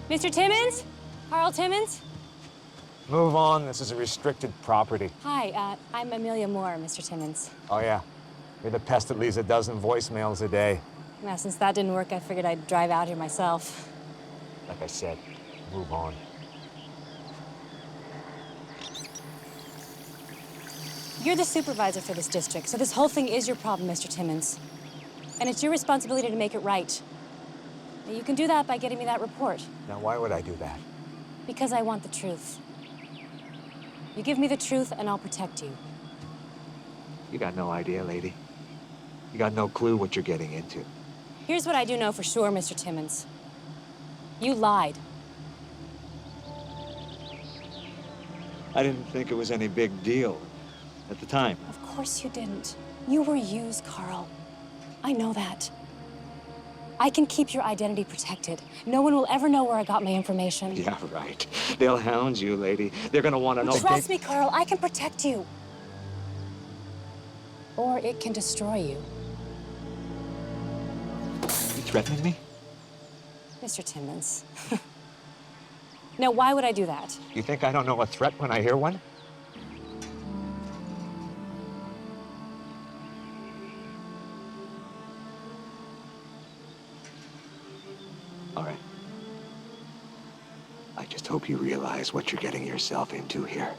Mr. Timmons? Carl Timmons? Move on, this is a restricted property. Hi, I'm Amelia Moore, Mr. Timmons. Oh yeah, you're the pest that leaves a dozen voicemails a day. Now, since that didn't work, I figured I'd drive out here myself. Like I said, move on. You're the supervisor for this district, so this whole thing is your problem, Mr. Timmons. And it's your responsibility to make it right. Now, you can do that by getting me that report. Now, why would I do that? Because I want the truth. You give me the truth, and I'll protect you. You got no idea, lady. You got no clue what you're getting into. Here's what I do know for sure, Mr. Timmons. You lied. I didn't think it was any big deal at the time. Of course you didn't. You were used, Carl. I know that. I can keep your identity protected. No one will ever know where I got my information. Yeah, right. They'll hound you, lady. They're gonna want to know. Trust me, Carl, I can protect you. Or it can destroy you. You threatening me? Mr. Timmons. Now, why would I do that? You think I don't know a threat when I hear one? All right. I just hope you realize what you're getting yourself into here.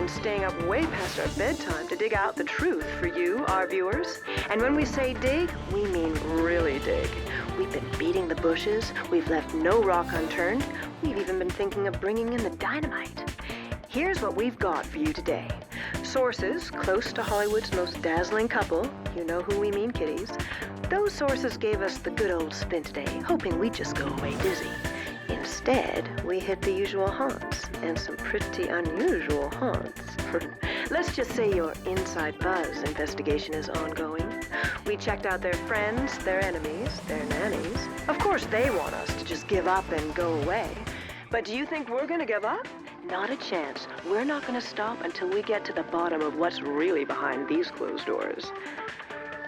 Staying up way past our bedtime to dig out the truth for you, our viewers. And when we say dig, we mean really dig. We've been beating the bushes, we've left no rock unturned, we've even been thinking of bringing in the dynamite. Here's what we've got for you today. Sources close to Hollywood's most dazzling couple, you know who we mean, kiddies. Those sources gave us the good old spin today, hoping we'd just go away dizzy. Instead, we hit the usual haunts, and some pretty unusual haunts. Let's just say your Inside Buzz investigation is ongoing. We checked out their friends, their enemies, their nannies. Of course, they want us to just give up and go away. But do you think we're gonna give up? Not a chance. We're not gonna stop until we get to the bottom of what's really behind these closed doors.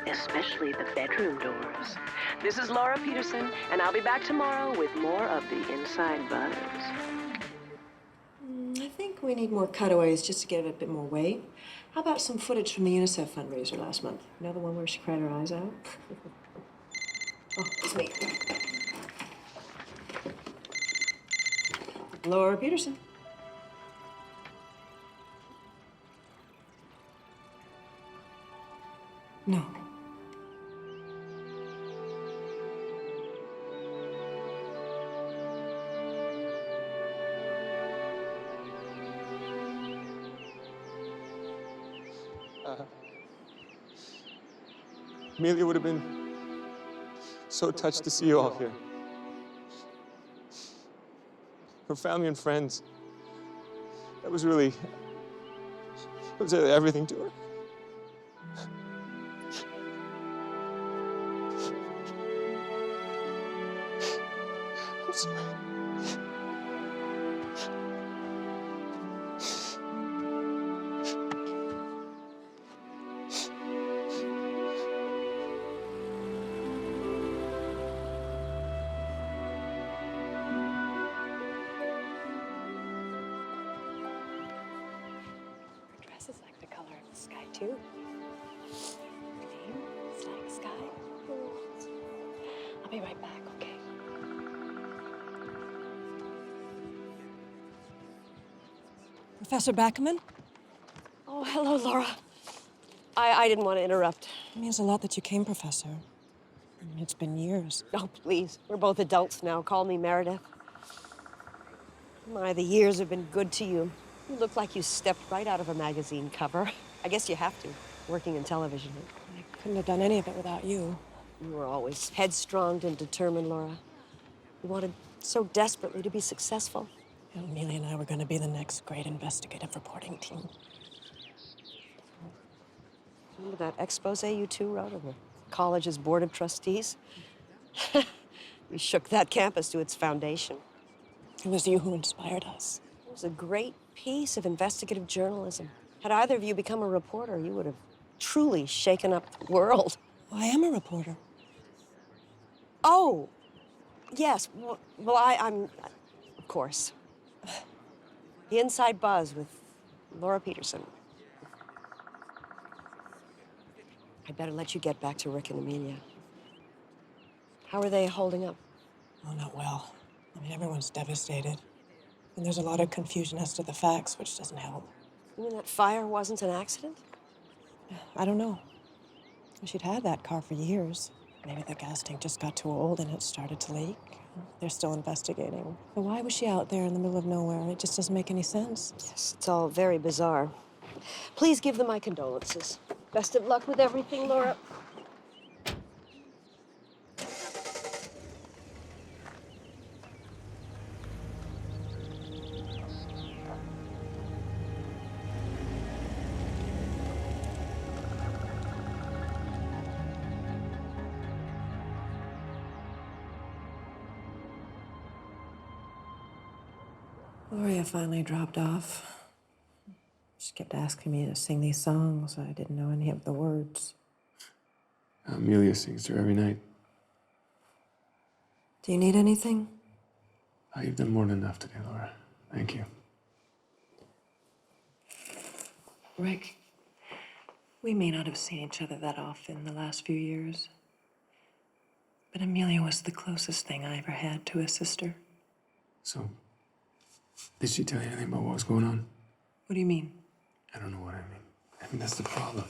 Especially the bedroom doors. This is Laura Peterson, and I'll be back tomorrow with more of the Inside Buzz. I think we need more cutaways just to give it a bit more weight. How about some footage from the UNICEF fundraiser last month? You know, the one where she cried her eyes out? Oh, it's me. Laura Peterson. No. Amelia would have been So touched to see you all here. Her family and friends. That was really everything to her. I'm sorry. Dress is like the color of the sky, too. Your name is like sky. I'll be right back, okay? Professor Backerman? Oh, hello, Laura. I didn't want to interrupt. It means a lot that you came, Professor. I mean, it's been years. Oh, please. We're both adults now. Call me Meredith. My, the years have been good to you. You look like you stepped right out of a magazine cover. I guess you have to, working in television. I couldn't have done any of it without you. You were always headstrong and determined, Laura. You wanted so desperately to be successful. Amelia and I were going to be the next great investigative reporting team. Remember that expose you two wrote of the college's board of trustees? We shook that campus to its foundation. It was you who inspired us. It was a great piece of investigative journalism. Had either of you become a reporter, you would have truly shaken up the world. I am a reporter. Oh, yes. Well, I'm, of course. The Inside Buzz with Laura Peterson. I'd better let you get back to Rick and Amelia. How are they holding up? Oh, not well. I mean, everyone's devastated. And there's a lot of confusion as to the facts, which doesn't help. You mean that fire wasn't an accident? I don't know. She'd had that car for years. Maybe the gas tank just got too old and it started to leak. They're still investigating. But why was she out there in the middle of nowhere? It just doesn't make any sense. Yes, it's all very bizarre. Please give them my condolences. Best of luck with everything, Laura. Gloria finally dropped off. She kept asking me to sing these songs. I didn't know any of the words. Amelia sings to her every night. Do you need anything? Oh, you've done more than enough today, Laura. Thank you. Rick, we may not have seen each other that often the last few years, but Amelia was the closest thing I ever had to a sister. So, did she tell you anything about what was going on? What do you mean? I don't know what I mean. I mean, that's the problem.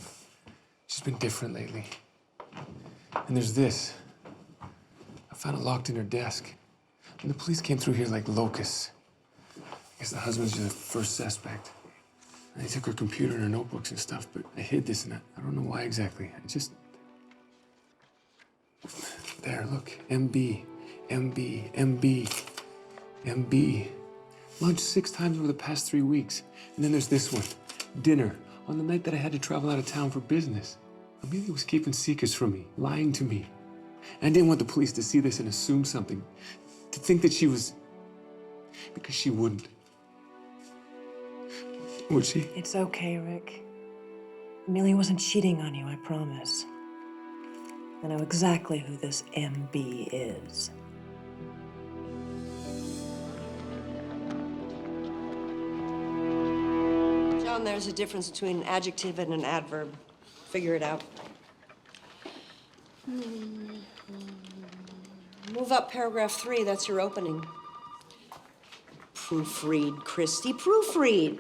She's been different lately. And there's this. I found it locked in her desk. And the police came through here like locusts. I guess the husband's the first suspect. And they took her computer and her notebooks and stuff, but I hid this and I don't know why exactly. I just... There, look. MB, MB, MB, MB. Lunch 6 times over the past 3 weeks. And then there's this one. Dinner. On the night that I had to travel out of town for business. Amelia was keeping secrets from me, lying to me. And I didn't want the police to see this and assume something. To think that she was... Because she wouldn't. Would she? It's okay, Rick. Amelia wasn't cheating on you, I promise. I know exactly who this MB is. John, there's a difference between an adjective and an adverb. Figure it out. Move up paragraph 3, that's your opening. Proofread, Christy, proofread.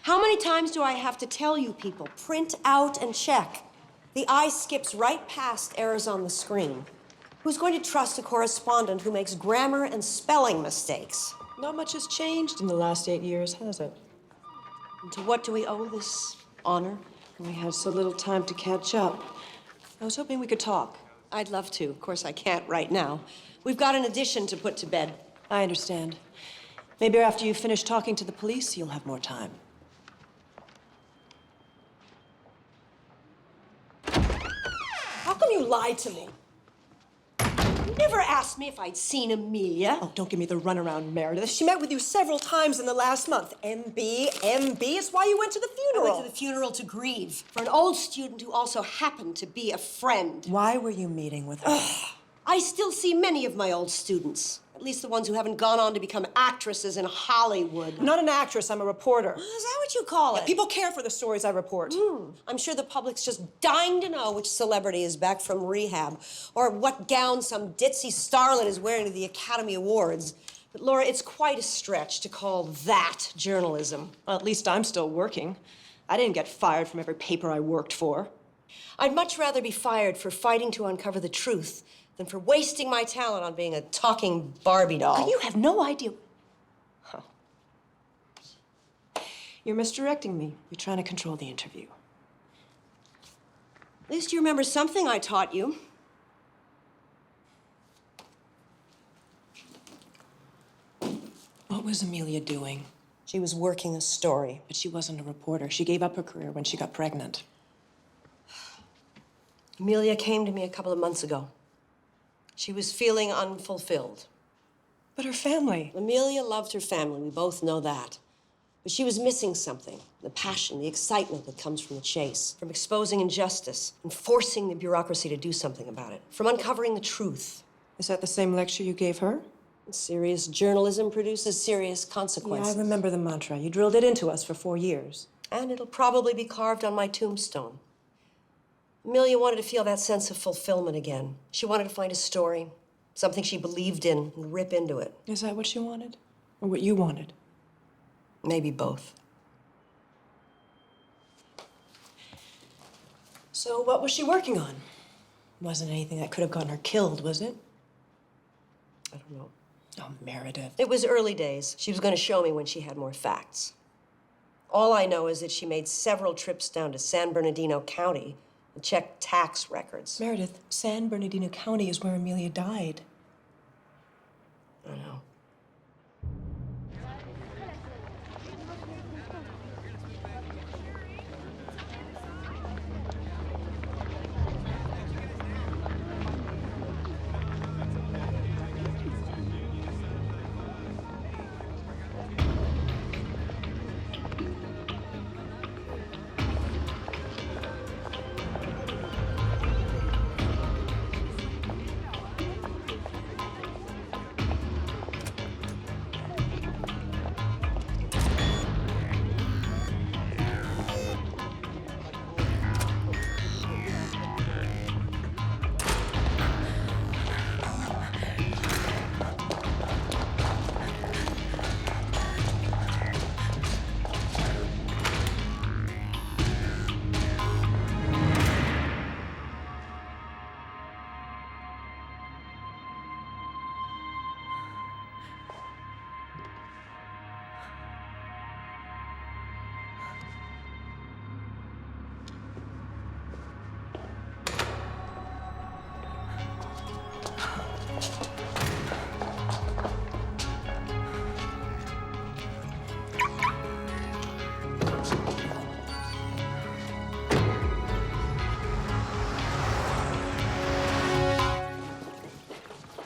How many times do I have to tell you people, print out and check? The eye skips right past errors on the screen. Who's going to trust a correspondent who makes grammar and spelling mistakes? Not much has changed in the last 8 years, has it? And to what do we owe this honor? We had so little time to catch up. I was hoping we could talk. I'd love to. Of course, I can't right now. We've got an addition to put to bed. I understand. Maybe after you finish talking to the police, you'll have more time. How come you lied to me? You never asked me if I'd seen Amelia. Oh, don't give me the runaround, Meredith. She met with you several times in the last month. MB, it's why you went to the I funeral. went to the funeral to grieve for an old student who also happened to be a friend. Why were you meeting with her? I still see many of my old students, at least the ones who haven't gone on to become actresses in Hollywood. I'm not an actress, I'm a reporter. Is that what you call it? People care for the stories I report. I'm sure the public's just dying to know which celebrity is back from rehab or what gown some ditzy starlet is wearing to the Academy Awards. But Laura, it's quite a stretch to call that journalism. Well, at least I'm still working. I didn't get fired from every paper I worked for. I'd much rather be fired for fighting to uncover the truth than for wasting my talent on being a talking Barbie doll. You have no idea. Huh. You're misdirecting me. You're trying to control the interview. At least you remember something I taught you. What was Amelia doing? She was working a story. But she wasn't a reporter. She gave up her career when she got pregnant. Amelia came to me a couple of months ago. She was feeling unfulfilled. But her family. Amelia loved her family, we both know that. But she was missing something, the passion, the excitement that comes from the chase, from exposing injustice and forcing the bureaucracy to do something about it, from uncovering the truth. Is that the same lecture you gave her? Serious journalism produces serious Yeah, consequences. I remember the mantra. You drilled it into us for 4 years. And it'll probably be carved on my tombstone. Amelia wanted to feel that sense of fulfillment again. She wanted to find a story, something she believed in, and rip into it. Is that what she wanted? Or what you wanted? Maybe both. So what was she working on? Wasn't anything that could have gotten her killed, was it? I don't know. Oh, Meredith. It was early days. She was going to show me when she had more facts. All I know is that she made several trips down to San Bernardino County and checked tax records. Meredith, San Bernardino County is where Amelia died. I know.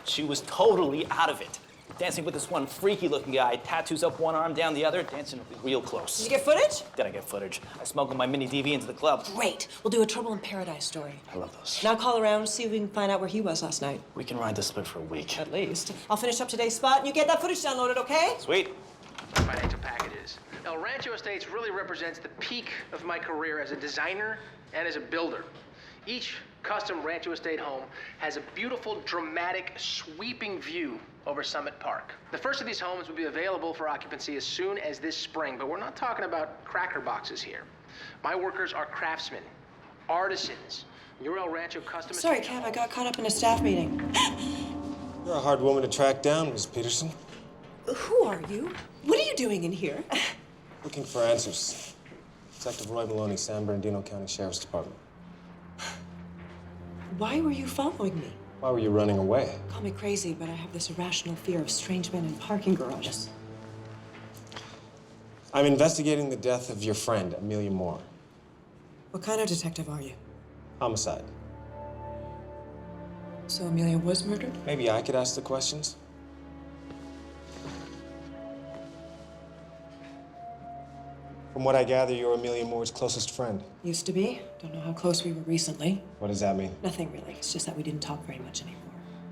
She was totally out of it. Dancing with this one freaky-looking guy, tattoos up one arm, down the other, dancing real close. Did you get footage? Did I get footage? I smuggled my mini DV into the club. Great. We'll do a Trouble in Paradise story. I love those. Now call around, see if we can find out where he was last night. We can ride this split for a week. At least. I'll finish up today's spot and you get that footage downloaded, okay? Sweet. Financial packages. El Rancho Estates really represents the peak of my career as a designer and as a builder. Each custom Rancho Estate home has a beautiful, dramatic, sweeping view over Summit Park. The first of these homes will be available for occupancy as soon as this spring, but we're not talking about cracker boxes here. My workers are craftsmen, artisans. Your El Rancho custom Sorry, estate Cap, I home- got caught up in a staff meeting. You're a hard woman to track down, Miss Peterson. Who are you? What are you doing in here? Looking for answers. Detective Roy Maloney, San Bernardino County Sheriff's Department. Why were you following me? Why were you running away? Call me crazy, but I have this irrational fear of strange men in parking garages. I'm investigating the death of your friend, Amelia Moore. What kind of detective are you? Homicide. So Amelia was murdered? Maybe I could ask the questions? From what I gather, you're Amelia Moore's closest friend. Used to be. Don't know how close we were recently. What does that mean? Nothing really. It's just that we didn't talk very much anymore.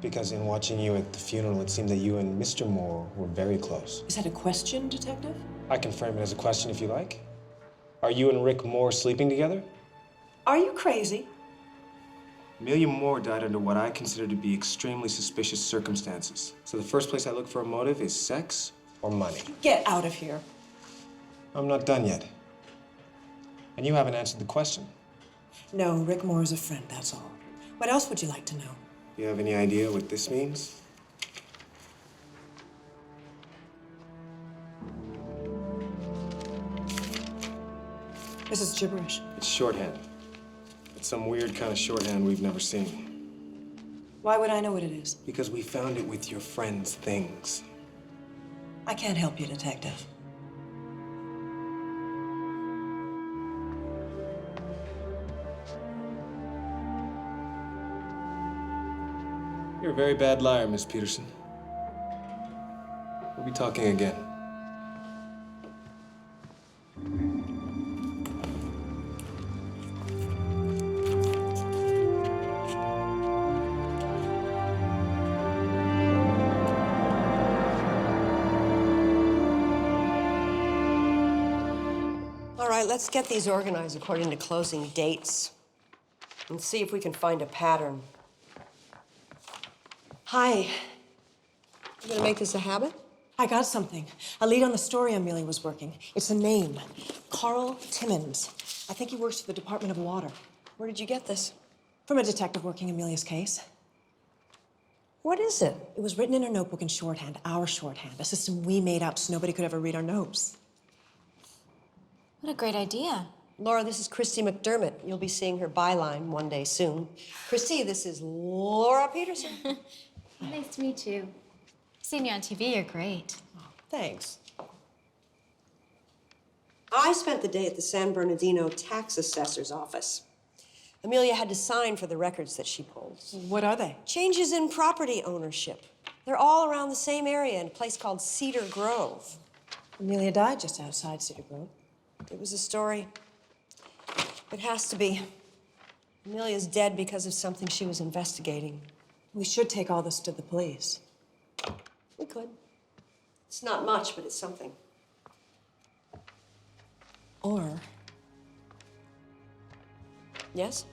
Because in watching you at the funeral, it seemed that you and Mr. Moore were very close. Is that a question, detective? I can frame it as a question if you like. Are you and Rick Moore sleeping together? Are you crazy? Amelia Moore died under what I consider to be extremely suspicious circumstances. So the first place I look for a motive is sex or money. Get out of here. I'm not done yet. And you haven't answered the question. No, Rick Moore is a friend, that's all. What else would you like to know? Do you have any idea what this means? This is gibberish. It's shorthand. It's some weird kind of shorthand we've never seen. Why would I know what it is? Because we found it with your friend's things. I can't help you, detective. You're a very bad liar, Miss Peterson. We'll be talking again. All right, let's get these organized according to closing dates and see if we can find a pattern. Hi. You gonna make this a habit? I got something. A lead on the story Amelia was working. It's a name. Carl Timmons. I think he works for the Department of Water. Where did you get this? From a detective working Amelia's case. What is it? It was written in her notebook in shorthand, our shorthand, a system we made up so nobody could ever read our notes. What a great idea. Laura, this is Christy McDermott. You'll be seeing her byline one day soon. Christy, this is Laura Peterson. Nice to meet you. I've seen you on TV. You're great. Thanks. I spent the day at the San Bernardino tax assessor's office. Amelia had to sign for the records that she pulled. What are they? Changes in property ownership. They're all around the same area in a place called Cedar Grove. Amelia died just outside Cedar Grove. It was a story. It has to be. Amelia's dead because of something she was investigating. We should take all this to the police. We could. It's not much, but it's something. Or Yes?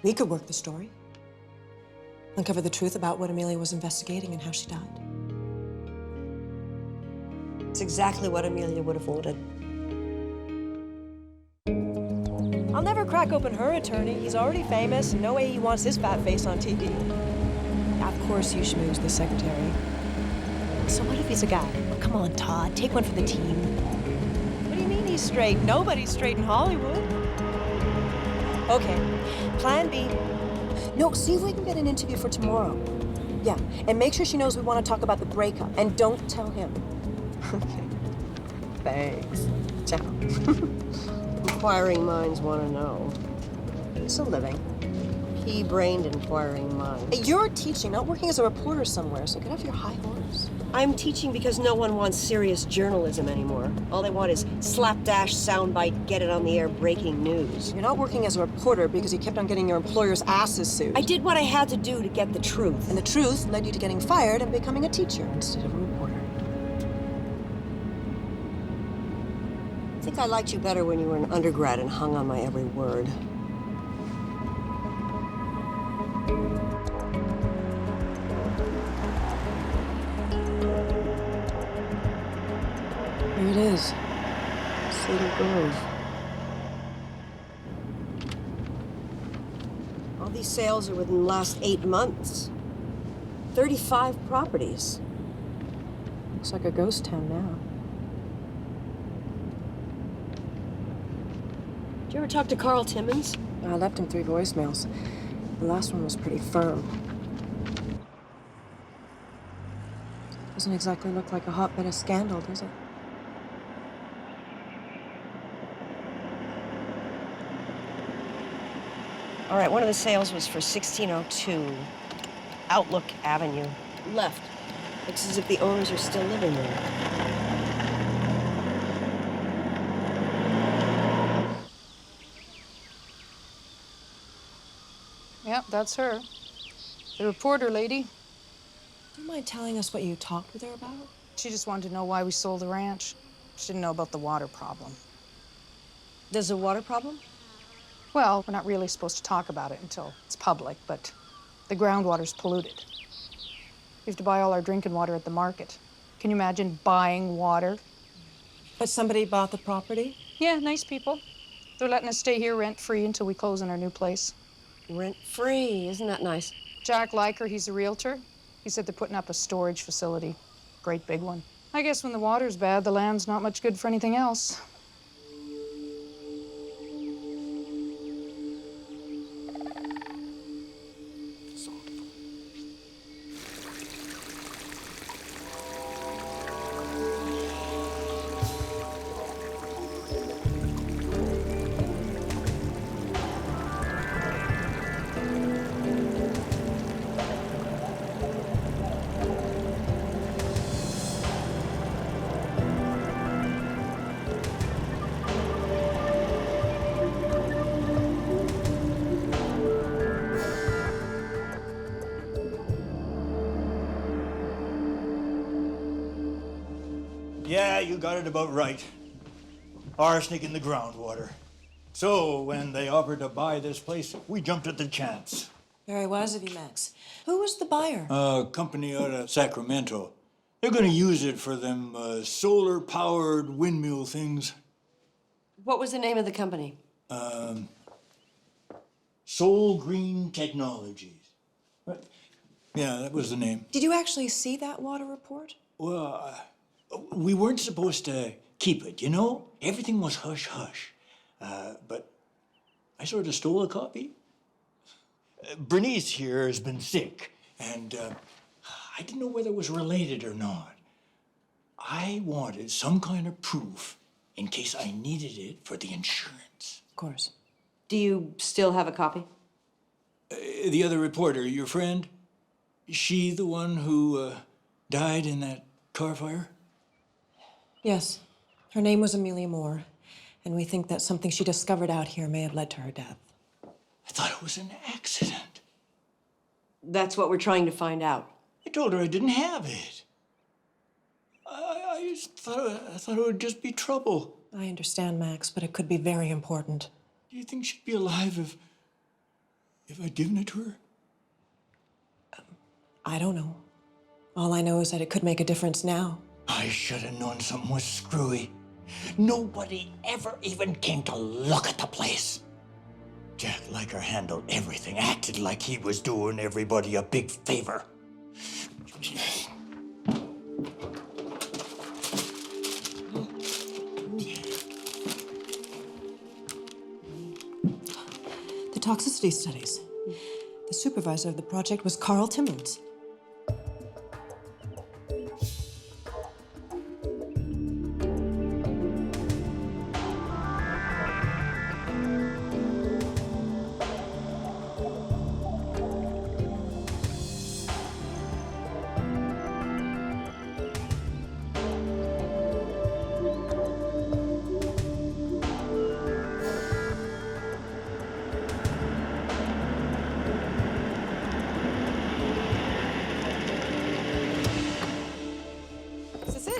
we could work the story. Uncover the truth about what Amelia was investigating and how she died. It's exactly what Amelia would have wanted. I'll never crack open her attorney. He's already famous, and no way he wants his fat face on TV. Of course you schmoozed the secretary. So what if he's a guy? Oh, come on, Todd. Take one for the team. What do you mean he's straight? Nobody's straight in Hollywood. Okay, plan B. No, see if we can get an interview for tomorrow. Yeah, and make sure she knows we want to talk about the breakup. And don't tell him. Okay. Thanks. Ciao. Inquiring minds want to know. It's a living. Pea-brained inquiring minds. You're teaching, not working as a reporter somewhere, so get off your high horse. I'm teaching because no one wants serious journalism anymore. All they want is slapdash, soundbite, get it on the air breaking news. You're not working as a reporter because you kept on getting your employer's asses sued. I did what I had to do to get the truth. And the truth led you to getting fired and becoming a teacher instead of a reporter. I think I liked you better when you were an undergrad and hung on my every word. Here it is. Cedar Grove. All these sales are within the last 8 months. 35 properties. Looks like a ghost town now. Did you ever talk to Carl Timmons? I left him 3 voicemails. The last one was pretty firm. Doesn't exactly look like a hotbed of scandal, does it? All right, one of the sales was for 1602 Outlook Avenue. Left. Looks as if the owners are still living there. Yep, that's her. The reporter lady. Do you mind telling us what you talked with her about? She just wanted to know why we sold the ranch. She didn't know about the water problem. There's a water problem? Well, we're not really supposed to talk about it until it's public, but the groundwater's polluted. We have to buy all our drinking water at the market. Can you imagine buying water? But somebody bought the property? Yeah, nice people. They're letting us stay here rent-free until we close on our new place. Rent-free, isn't that nice? Jack Liker, he's a realtor. He said they're putting up a storage facility. Great big one. I guess when the water's bad, the land's not much good for anything else. Yeah, you got it about right. Arsenic in the groundwater. So when they offered to buy this place, we jumped at the chance. Very wise of you, Max. Who was the buyer? A company out of Sacramento. They're gonna use it for them solar-powered windmill things. What was the name of the company? Soul Green Technologies. Right. Yeah, that was the name. Did you actually see that water report? Well, we weren't supposed to keep it, you know? Everything was hush-hush. But I sort of stole a copy. Bernice here has been sick, and I didn't know whether it was related or not. I wanted some kind of proof in case I needed it for the insurance. Of course. Do you still have a copy? The other reporter, your friend, she the one who died in that car fire? Yes. Her name was Amelia Moore, and we think that something she discovered out here may have led to her death. I thought it was an accident. That's what we're trying to find out. I told her I didn't have it. I just thought it would just be trouble. I understand, Max, but it could be very important. Do you think she'd be alive if I'd given it to her? I don't know. All I know is that it could make a difference now. I should have known something was screwy. Nobody ever even came to look at the place. Jack Liker handled everything, acted like he was doing everybody a big favor. The toxicity studies. The supervisor of the project was Carl Timmons.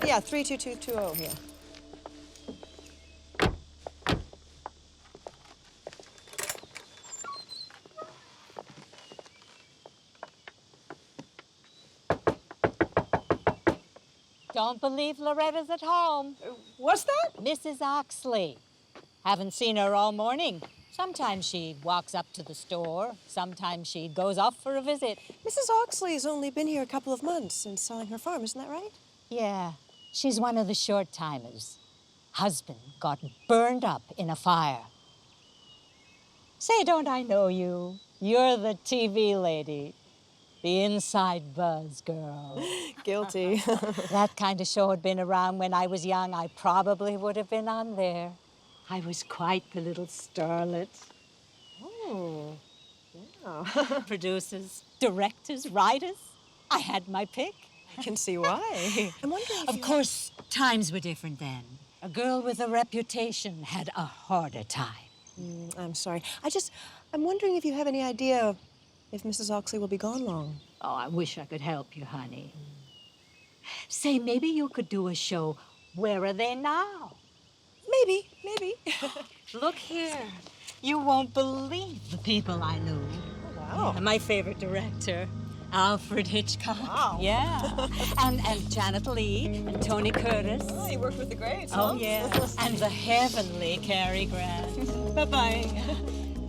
Yeah, 32220 here. Don't believe Loretta's at home. What's that? Mrs. Oxley. Haven't seen her all morning. Sometimes she walks up to the store. Sometimes she goes off for a visit. Mrs. Oxley's only been here a couple of months and selling her farm, isn't that right? Yeah, she's one of the short-timers. Husband got burned up in a fire. Say, don't I know you? You're the TV lady. The inside buzz girl. Guilty. That kind of show had been around when I was young. I probably would have been on there. I was quite the little starlet. Oh, yeah. Producers, directors, writers. I had my pick. I can see why. I'm wondering if Of course, times were different then. A girl with a reputation had a harder time. I'm sorry. I'm wondering if you have any idea if Mrs. Oxley will be gone long. Oh, I wish I could help you, honey. Say, maybe you could do a show. Where are they now? Maybe. Look here. You won't believe the people I knew. Oh, wow. And my favorite director, Alfred Hitchcock. Wow. Yeah. and Janet Leigh and Tony Curtis. Oh, you worked with the greats, Oh, huh? yes. And the heavenly Cary Grant. Bye-bye.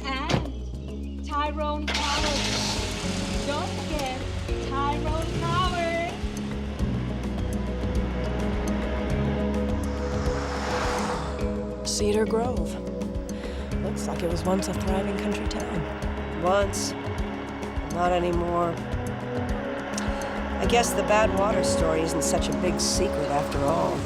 And Tyrone Howard. Don't forget Tyrone Howard. Cedar Grove. Looks like it was once a thriving country town. Once. Not anymore. I guess the bad water story isn't such a big secret after all.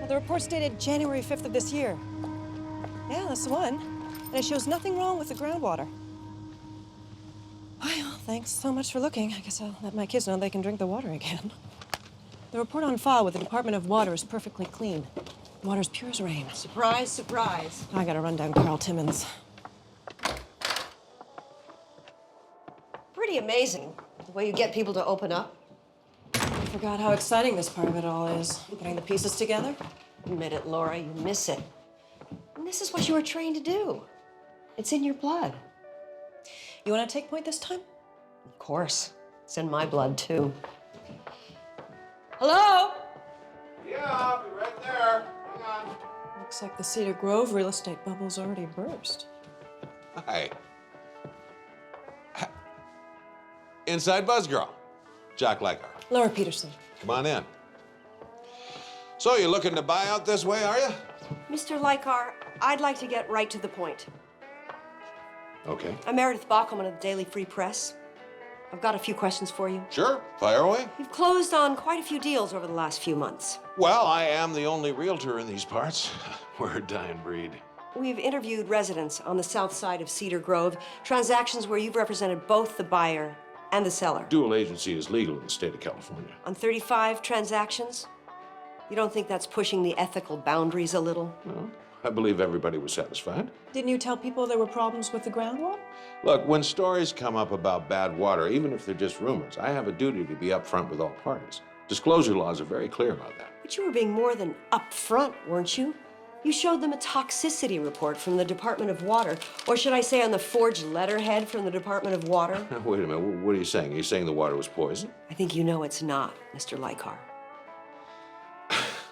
The report's dated January 5th of this year. Yeah, that's the one. And it shows nothing wrong with the groundwater. Well, thanks so much for looking. I guess I'll let my kids know they can drink the water again. The report on file with the Department of Water is perfectly clean. The water's pure as rain. Surprise, surprise. I gotta run down Carl Timmons. Pretty amazing, the way you get people to open up. I forgot how exciting this part of it all is. Putting the pieces together. Admit it, Laura, you miss it. And this is what you were trained to do. It's in your blood. You want to take point this time? Of course. It's in my blood, too. Hello? Yeah, I'll be right there. Hang on. Looks like the Cedar Grove real estate bubble's already burst. Hi. Inside Buzz Girl. Jack Leichhardt. Laura Peterson. Come on in. So, you looking to buy out this way, are you? Mr. Leichhardt, I'd like to get right to the point. Okay. I'm Meredith Bockelman of the Daily Free Press. I've got a few questions for you. Sure, fire away. You've closed on quite a few deals over the last few months. Well, I am the only realtor in these parts. We're a dying breed. We've interviewed residents on the south side of Cedar Grove, transactions where you've represented both the buyer and the seller. Dual agency is legal in the state of California. On 35 transactions? You don't think that's pushing the ethical boundaries a little? Well, I believe everybody was satisfied. Didn't you tell people there were problems with the groundwater? Look, when stories come up about bad water, even if they're just rumors, I have a duty to be upfront with all parties. Disclosure laws are very clear about that. But you were being more than upfront, weren't you? You showed them a toxicity report from the Department of Water, or should I say on the forged letterhead from the Department of Water? Now, wait a minute, what are you saying? Are you saying the water was poison? I think you know it's not, Mr. Leichhardt.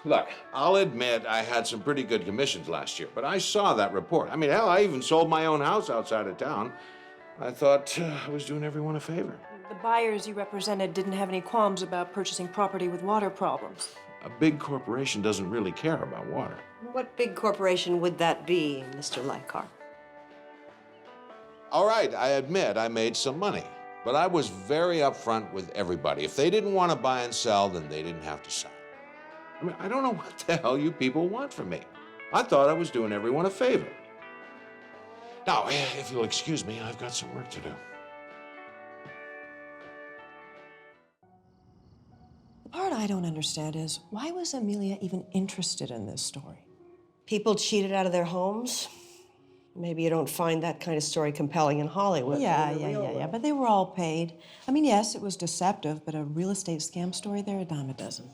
Look, I'll admit I had some pretty good commissions last year, but I saw that report. I mean, hell, I even sold my own house outside of town. I thought I was doing everyone a favor. The buyers you represented didn't have any qualms about purchasing property with water problems. A big corporation doesn't really care about water. What big corporation would that be, Mr. Leichhardt? All right, I admit I made some money, but I was very upfront with everybody. If they didn't want to buy and sell, then they didn't have to sell. I mean, I don't know what the hell you people want from me. I thought I was doing everyone a favor. Now, if you'll excuse me, I've got some work to do. The part I don't understand is, why was Amelia even interested in this story? People cheated out of their homes? Maybe you don't find that kind of story compelling in Hollywood. Yeah, but they were all paid. I mean, yes, it was deceptive, but a real estate scam story, they're a dime a dozen.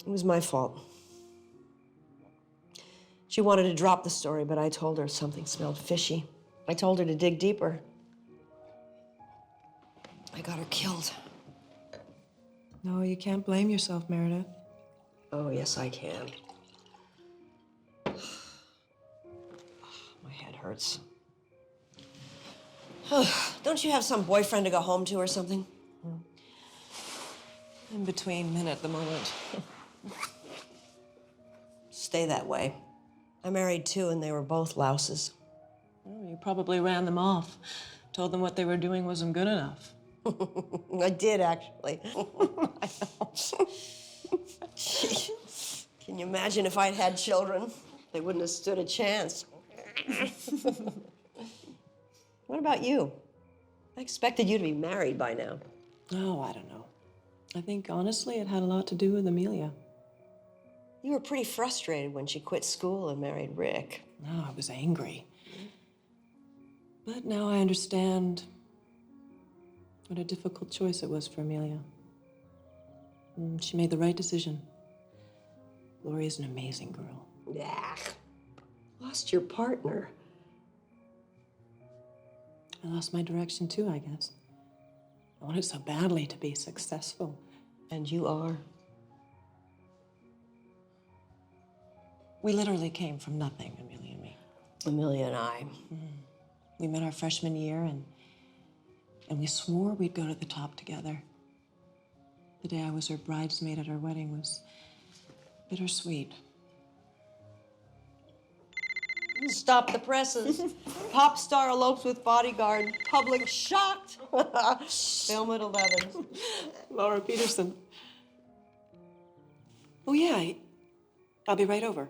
It was my fault. She wanted to drop the story, but I told her something smelled fishy. I told her to dig deeper. I got her killed. No, you can't blame yourself, Meredith. Oh, yes, I can. My head hurts. Don't you have some boyfriend to go home to or something? In between men at the moment. Stay that way. I married two, and they were both louses. Oh, you probably ran them off. Told them what they were doing wasn't good enough. I did, actually. I know. Can you imagine if I'd had children? They wouldn't have stood a chance. What about you? I expected you to be married by now. Oh, I don't know. I think, honestly, it had a lot to do with Amelia. You were pretty frustrated when she quit school and married Rick. No, I was angry. But now I understand what a difficult choice it was for Amelia. She made the right decision. Lori is an amazing girl. Yeah. Lost your partner. I lost my direction too, I guess. I wanted so badly to be successful. And you are. We literally came from nothing, Amelia and me. Amelia and I. We met our freshman year, and we swore we'd go to the top together. The day I was her bridesmaid at our wedding was bittersweet. Stop the presses. Pop star elopes with bodyguard. Public shocked. Film at 11. Laura Peterson. Oh, yeah. I'll be right over.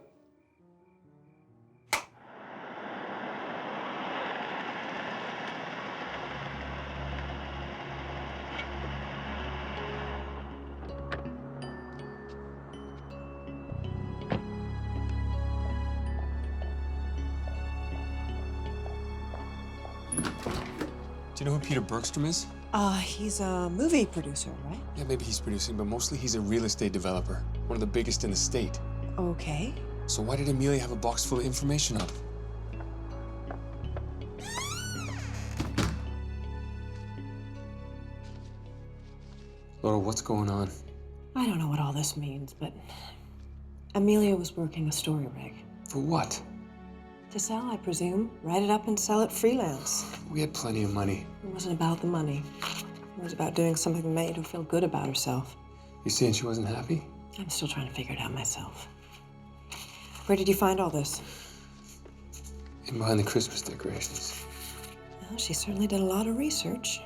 Do you know who Peter Bergstrom is? He's a movie producer, right? Yeah, maybe he's producing, but mostly he's a real estate developer. One of the biggest in the state. Okay. So why did Amelia have a box full of information on him? Laura, what's going on? I don't know what all this means, but Amelia was working a story rig. For what? To sell, I presume. Write it up and sell it freelance. We had plenty of money. It wasn't about the money. It was about doing something that made her feel good about herself. You saying she wasn't happy? I'm still trying to figure it out myself. Where did you find all this? In behind the Christmas decorations. Well, she certainly did a lot of research.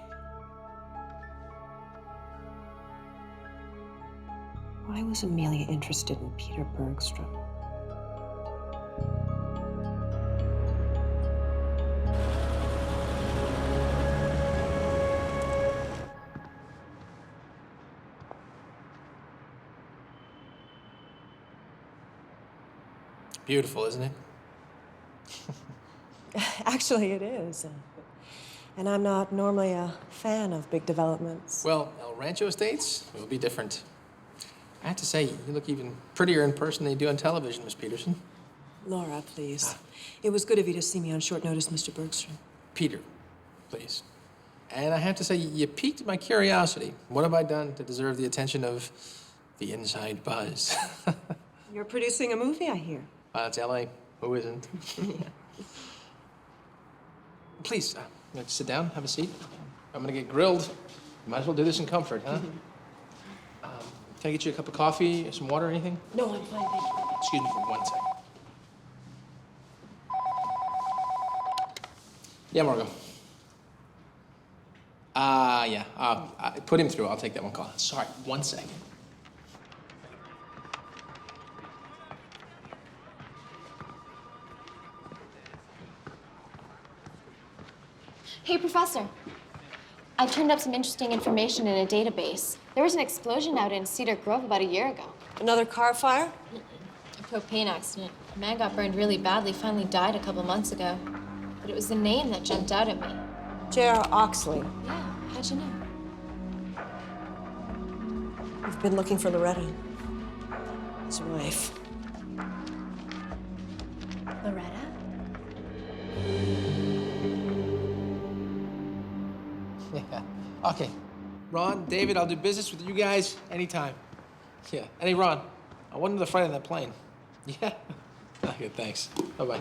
Why was Amelia interested in Peter Bergstrom? Beautiful, isn't it? Actually, it is. And I'm not normally a fan of big developments. Well, El Rancho Estates will be different. I have to say, you look even prettier in person than you do on television, Miss Peterson. Laura, please. It was good of you to see me on short notice, Mr. Bergstrom. Peter, please. And I have to say, you piqued my curiosity. What have I done to deserve the attention of the inside buzz? You're producing a movie, I hear. It's L.A. Who isn't? Please, let's sit down, have a seat. I'm gonna get grilled. Might as well do this in comfort, huh? Can I get you a cup of coffee, some water, anything? No, I'm fine, thank you. Excuse me for 1 second. Yeah, Margot. Yeah. Put him through. I'll take that one call. Sorry, 1 second. Hey, Professor. I turned up some interesting information in a database. There was an explosion out in Cedar Grove about a year ago. Another car fire? A propane accident. A man got burned really badly, finally died a couple months ago. But it was the name that jumped out at me. J.R. Oxley. Yeah, how'd you know? We've been looking for Loretta. His wife. Loretta? Yeah. Okay. Ron, David, I'll do business with you guys anytime. Yeah. And hey, Ron, I went to the flight on that plane. Yeah. Okay, thanks. Bye-bye.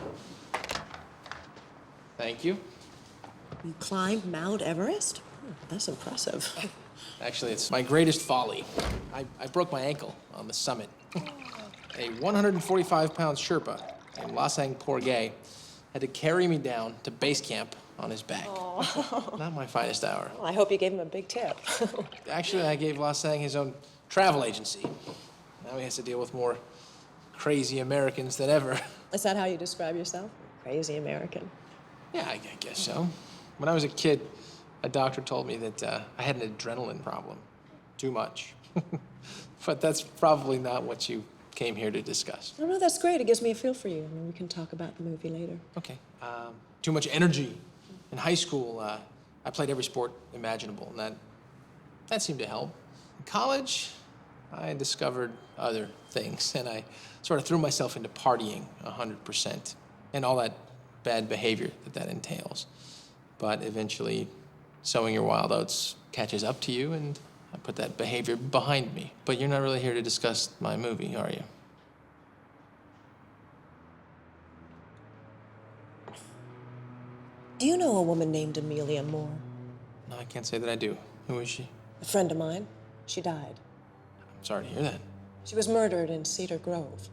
Thank you. You climbed Mount Everest? Oh, that's impressive. Actually, it's my greatest folly. I broke my ankle on the summit. A 145-pound Sherpa named Lasang Porgay had to carry me down to base camp on his back. Oh. Not my finest hour. Well, I hope you gave him a big tip. Actually, I gave Lasang his own travel agency. Now he has to deal with more crazy Americans than ever. Is that how you describe yourself? Crazy American. Yeah, I guess so. When I was a kid, a doctor told me that I had an adrenaline problem. Too much. But that's probably not what you came here to discuss. Oh, no, that's great. It gives me a feel for you. I mean, we can talk about the movie later. Okay. Too much energy. In high school, I played every sport imaginable, and that seemed to help. In college, I discovered other things, and I sort of threw myself into partying 100%, and all that bad behavior that entails. But eventually, sowing your wild oats catches up to you, and I put that behavior behind me. But you're not really here to discuss my movie, are you? Do you know a woman named Amelia Moore? No, I can't say that I do. Who is she? A friend of mine. She died. I'm sorry to hear that. She was murdered in Cedar Grove.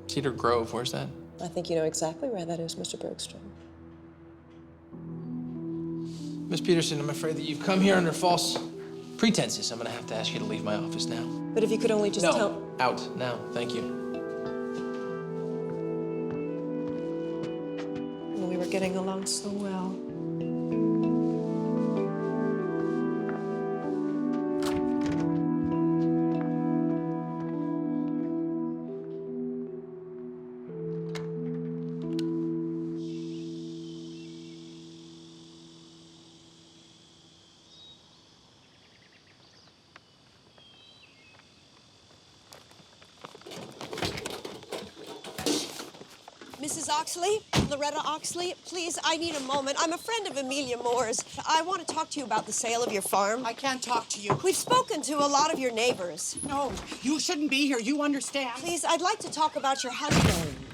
Cedar Grove, where's that? I think you know exactly where that is, Mr. Bergstrom. Miss Peterson, I'm afraid that you've come here under false pretenses. I'm gonna have to ask you to leave my office now. But if you could only just tell... Out now, thank you. We were getting along so well. Mrs. Oxley, Loretta Oxley, please, I need a moment. I'm a friend of Amelia Moore's. I want to talk to you about the sale of your farm. I can't talk to you. We've spoken to a lot of your neighbors. No, you shouldn't be here. You understand? Please, I'd like to talk about your husband.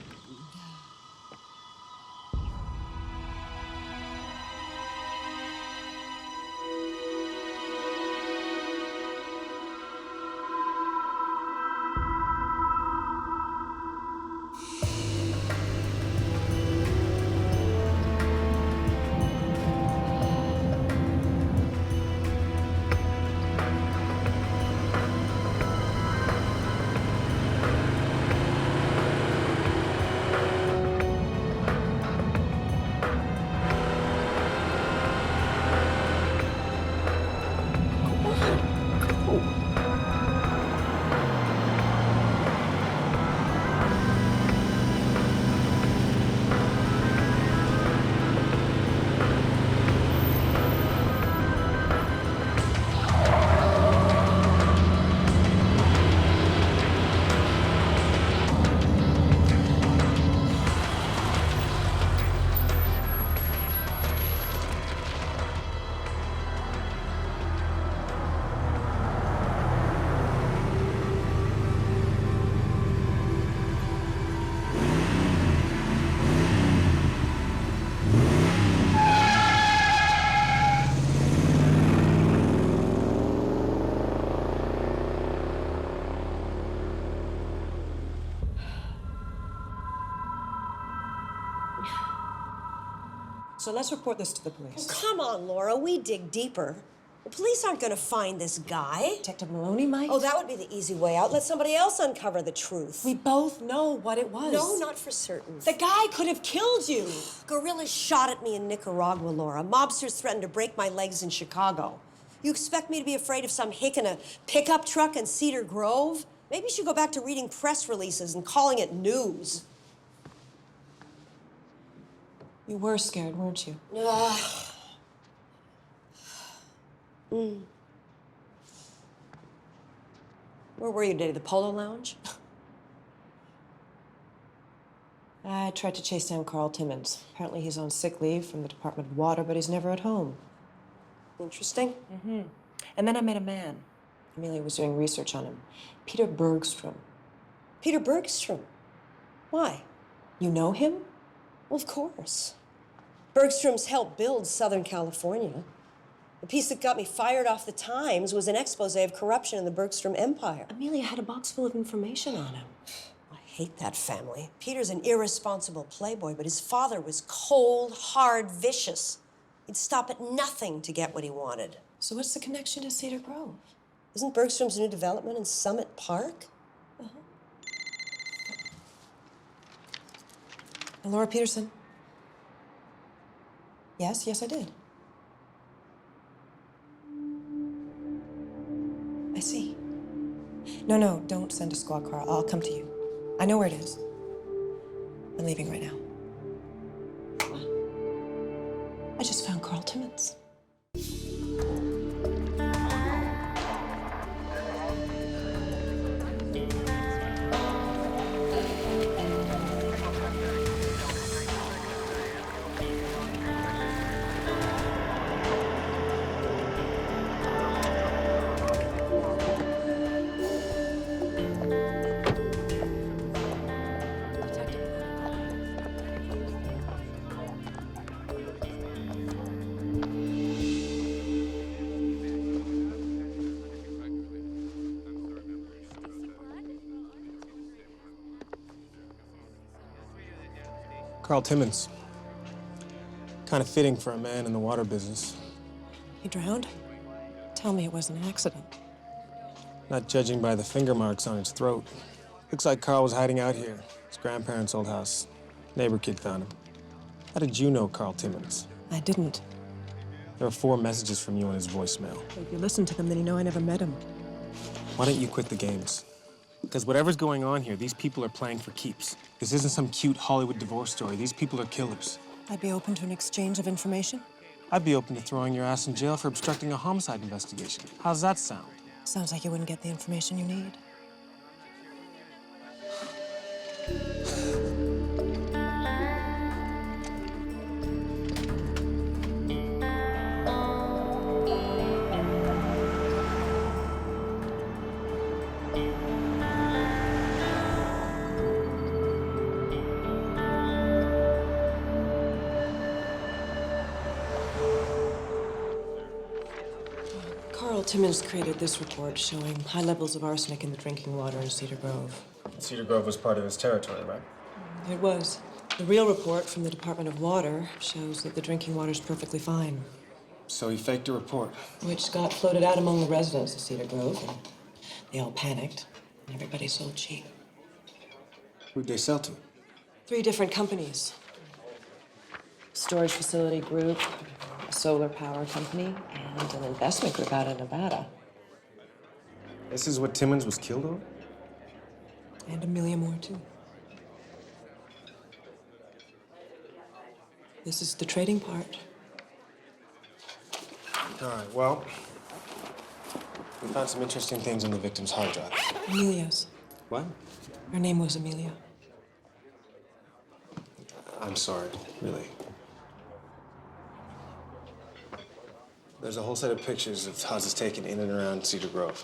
So let's report this to the police. Oh, come on, Laura, we dig deeper. The police aren't going to find this guy. Detective Maloney might. Oh, that would be the easy way out. Let somebody else uncover the truth. We both know what it was. No, not for certain. The guy could have killed you. Guerrillas shot at me in Nicaragua, Laura. Mobsters threatened to break my legs in Chicago. You expect me to be afraid of some hick in a pickup truck in Cedar Grove? Maybe you should go back to reading press releases and calling it news. You were scared, weren't you? Where were you today? The Polo Lounge? I tried to chase down Carl Timmons. Apparently he's on sick leave from the Department of Water, but he's never at home. Interesting. Mm-hmm. And then I met a man. Amelia was doing research on him. Peter Bergstrom. Peter Bergstrom? Why? You know him? Well, of course. Bergstrom's helped build Southern California. The piece that got me fired off the Times was an expose of corruption in the Bergstrom empire. Amelia had a box full of information on him. I hate that family. Peter's an irresponsible playboy, but his father was cold, hard, vicious. He'd stop at nothing to get what he wanted. So what's the connection to Cedar Grove? Isn't Bergstrom's new development in Summit Park? Laura Peterson. Yes, I did. I see. No, don't send a squad car. I'll come to you. I know where it is. I'm leaving right now. I just found Carl Timmons. Carl Timmons. Kind of fitting for a man in the water business. He drowned? Tell me it was an accident. Not judging by the finger marks on his throat. Looks like Carl was hiding out here. His grandparents' old house. Neighbor kid found him. How did you know Carl Timmons? I didn't. There were 4 messages from you on his voicemail. If you listen to them, then you know I never met him. Why don't you quit the games? Because whatever's going on here, these people are playing for keeps. This isn't some cute Hollywood divorce story. These people are killers. I'd be open to an exchange of information. I'd be open to throwing your ass in jail for obstructing a homicide investigation. How's that sound? Sounds like you wouldn't get the information you need. Timmons created this report showing high levels of arsenic in the drinking water in Cedar Grove. Cedar Grove was part of his territory, right? It was. The real report from the Department of Water shows that the drinking water's perfectly fine. So he faked a report. Which got floated out among the residents of Cedar Grove, and they all panicked, and everybody sold cheap. Who'd they sell to? 3 different companies. Storage facility group, a solar power company, and an investment group out of Nevada. This is what Timmons was killed over? And Amelia Moore, too. This is the trading part. All right, well, we found some interesting things on the victim's hard drive. Amelia's. What? Her name was Amelia. I'm sorry, really. There's a whole set of pictures of houses taken in and around Cedar Grove.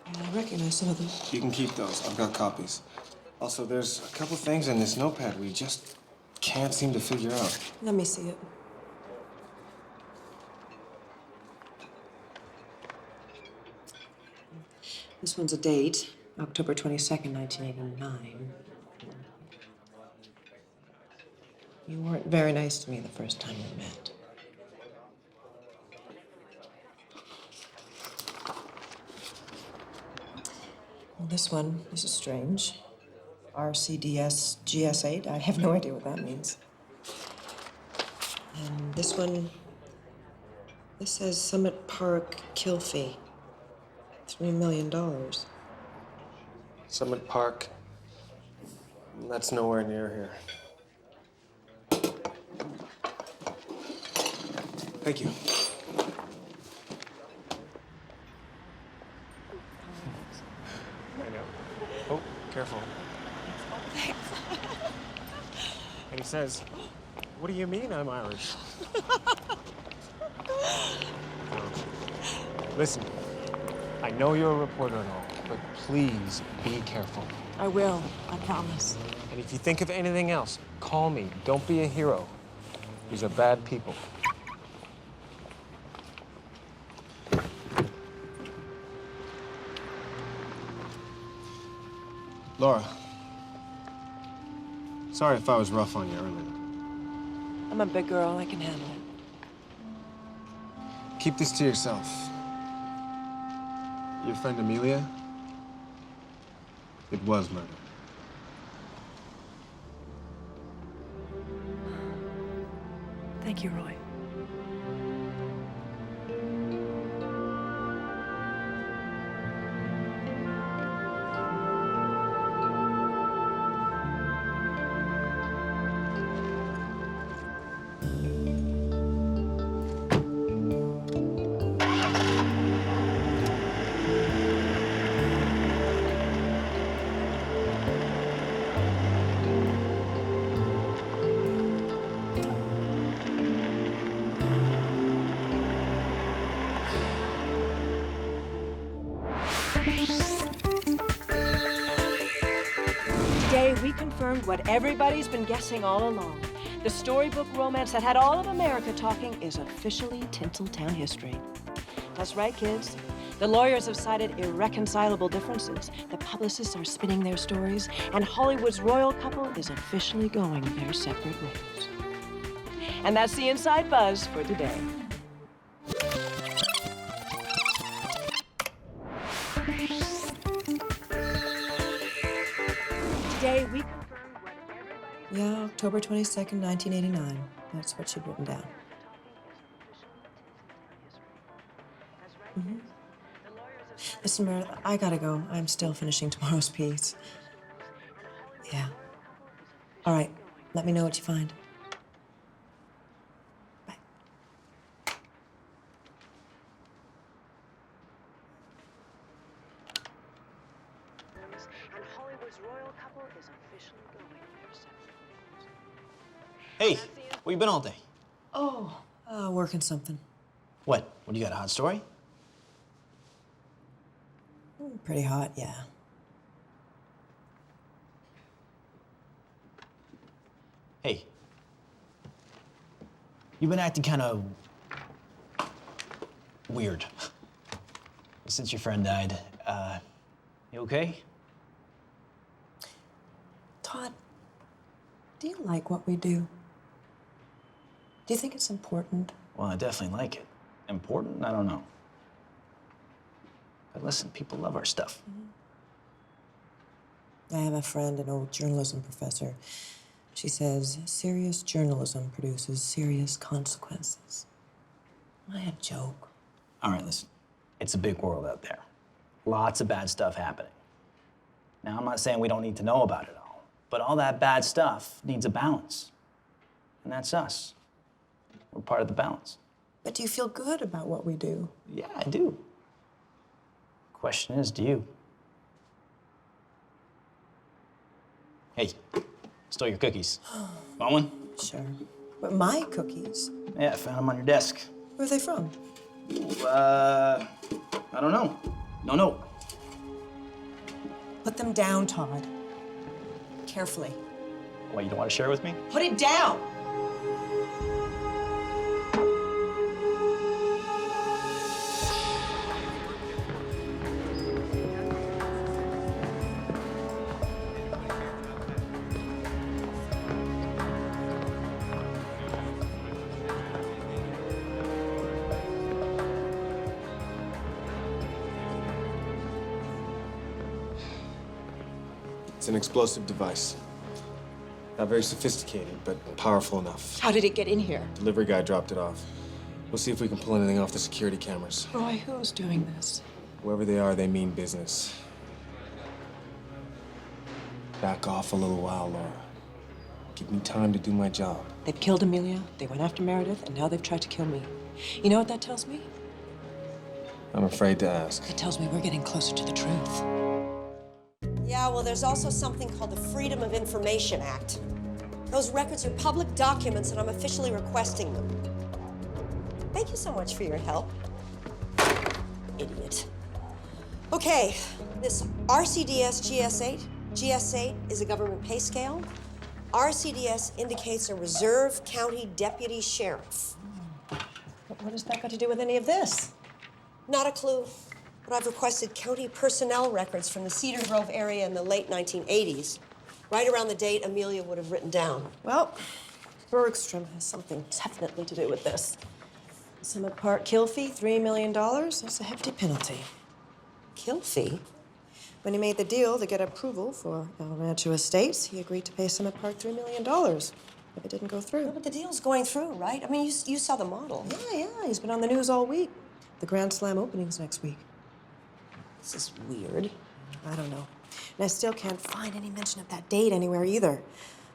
I recognize some of them. You can keep those. I've got copies. Also, there's a couple things in this notepad we just can't seem to figure out. Let me see it. This one's a date, October 22nd, 1989. You weren't very nice to me the first time we met. Well, this is strange. RCDS GS8, I have no idea what that means. And this one, this says Summit Park kill fee, $3 million. Summit Park. That's nowhere near here. Thank you. I know. Oh, careful. And he says, What do you mean I'm Irish? Listen, I know you're a reporter and all, but please be careful. I will, I promise. And if you think of anything else, call me. Don't be a hero. These are bad people. Laura, sorry if I was rough on you earlier. I'm a big girl, I can handle it. Keep this to yourself. Your friend Amelia, it was murder. Thank you, Roy. Today, we confirmed what everybody's been guessing all along. The storybook romance that had all of America talking is officially Tinseltown history. That's right, kids. The lawyers have cited irreconcilable differences. The publicists are spinning their stories, and Hollywood's royal couple is officially going their separate ways. And that's the Inside Buzz for today. Today, we confirmed what everybody... Yeah, October 22nd, 1989. That's what she'd written down. Listen, Meredith, I gotta go. I'm still finishing tomorrow's piece. Yeah. All right, let me know what you find. And Hollywood's royal couple is officially going their separate Hey, ways. where you been all day? Oh, working something. What do you got, a hot story? Pretty hot, yeah. Hey, you've been acting kind of weird since your friend died. You okay? Todd, do you like what we do? Do you think it's important? Well, I definitely like it. Important? I don't know. But listen, people love our stuff. I have a friend, an old journalism professor. She says serious journalism produces serious consequences. I joke. All right, listen. It's a big world out there. Lots of bad stuff happening. Now, I'm not saying we don't need to know about it all, but all that bad stuff needs a balance. And that's us. We're part of the balance. But do you feel good about what we do? Yeah, I do. Question is, do you? Hey, stole your cookies. Want one? Sure. But my cookies? Yeah, I found them on your desk. Where are they from? I don't know. No. Put them down, Todd. Carefully. What, you don't want to share with me? Put it down! It's an explosive device. Not very sophisticated, but powerful enough. How did it get in here? Delivery guy dropped it off. We'll see if we can pull anything off the security cameras. Roy, who's doing this? Whoever they are, they mean business. Back off a little while, Laura. Give me time to do my job. They've killed Amelia, they went after Meredith, and now they've tried to kill me. You know what that tells me? I'm afraid to ask. It tells me we're getting closer to the truth. Yeah, well, there's also something called the Freedom of Information Act. Those records are public documents, and I'm officially requesting them. Thank you so much for your help. Idiot. Okay, this RCDS GS8 is a government pay scale. RCDS indicates a reserve county deputy sheriff. What has that got to do with any of this? Not a clue, but I've requested county personnel records from the Cedar Grove area in the late 1980s, right around the date Amelia would have written down. Well, Bergstrom has something definitely to do with this. Summit Park kill fee, $3 million. That's a hefty penalty. Kill fee? When he made the deal to get approval for El Rancho Estates, he agreed to pay Summit Park $3 million if it didn't go through. No, but the deal's going through, right? I mean, you saw the model. Yeah, he's been on the news all week. The Grand Slam opening's next week. This is weird. I don't know. And I still can't find any mention of that date anywhere either.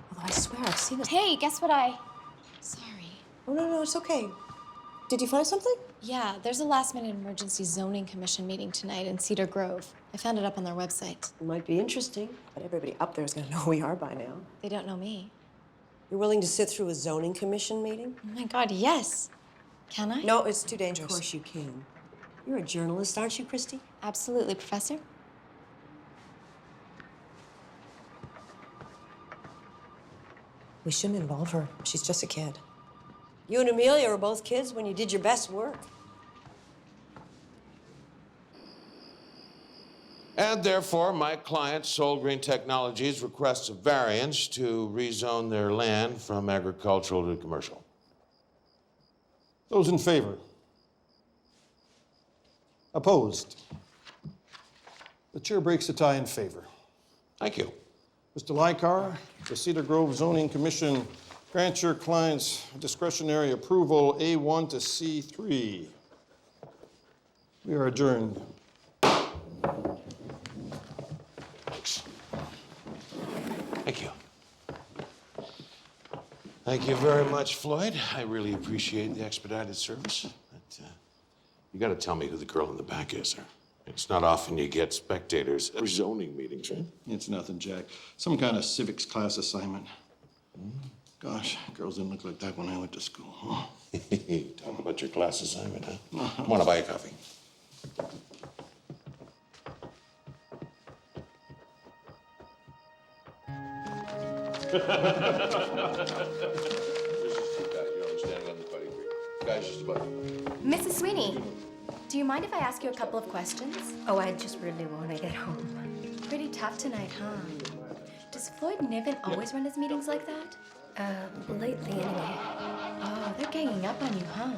Although I swear I've seen it. Hey, guess what Sorry. Oh, no, it's okay. Did you find something? Yeah, there's a last-minute emergency zoning commission meeting tonight in Cedar Grove. I found it up on their website. It might be interesting. But everybody up there is going to know who we are by now. They don't know me. You're willing to sit through a zoning commission meeting? Oh my God, yes. Can I? No, it's too dangerous. Of course you can. You're a journalist, aren't you, Christy? Absolutely, Professor. We shouldn't involve her. She's just a kid. You and Amelia were both kids when you did your best work. And therefore, my client, Soul Green Technologies, requests a variance to rezone their land from agricultural to commercial. Those in favor? Opposed? The chair breaks the tie in favor. Thank you. Mr. Lykar, the Cedar Grove Zoning Commission grants your client's discretionary approval A1 to C3. We are adjourned. Thanks. Thank you. Thank you very much, Floyd. I really appreciate the expedited service. But, you gotta tell me who the girl in the back is, sir. It's not often you get spectators at zoning meetings, right? It's nothing, Jack. Some kind of civics class assignment. Gosh, girls didn't look like that when I went to school. Huh? Talk about your class assignment, huh? I want to buy a coffee. This is two guys, you know, standing on the putting green. Guys just about. Mrs. Sweeney, do you mind if I ask you a couple of questions? Oh, I just really want to get home. Pretty tough tonight, huh? Does Floyd Niven always run his meetings like that? Lately anyway. Oh, they're ganging up on you, huh?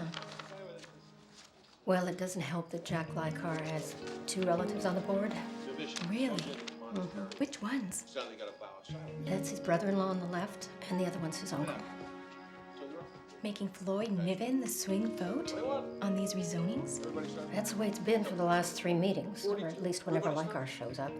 Well, it doesn't help that Jack Lykar has two relatives on the board. Really? Mm-hmm. Which ones? That's his brother-in-law on the left, and the other one's his uncle. Making Floyd Niven the swing vote on these rezonings? That's the way it's been for the last 3 meetings, or at least whenever Lykar shows up.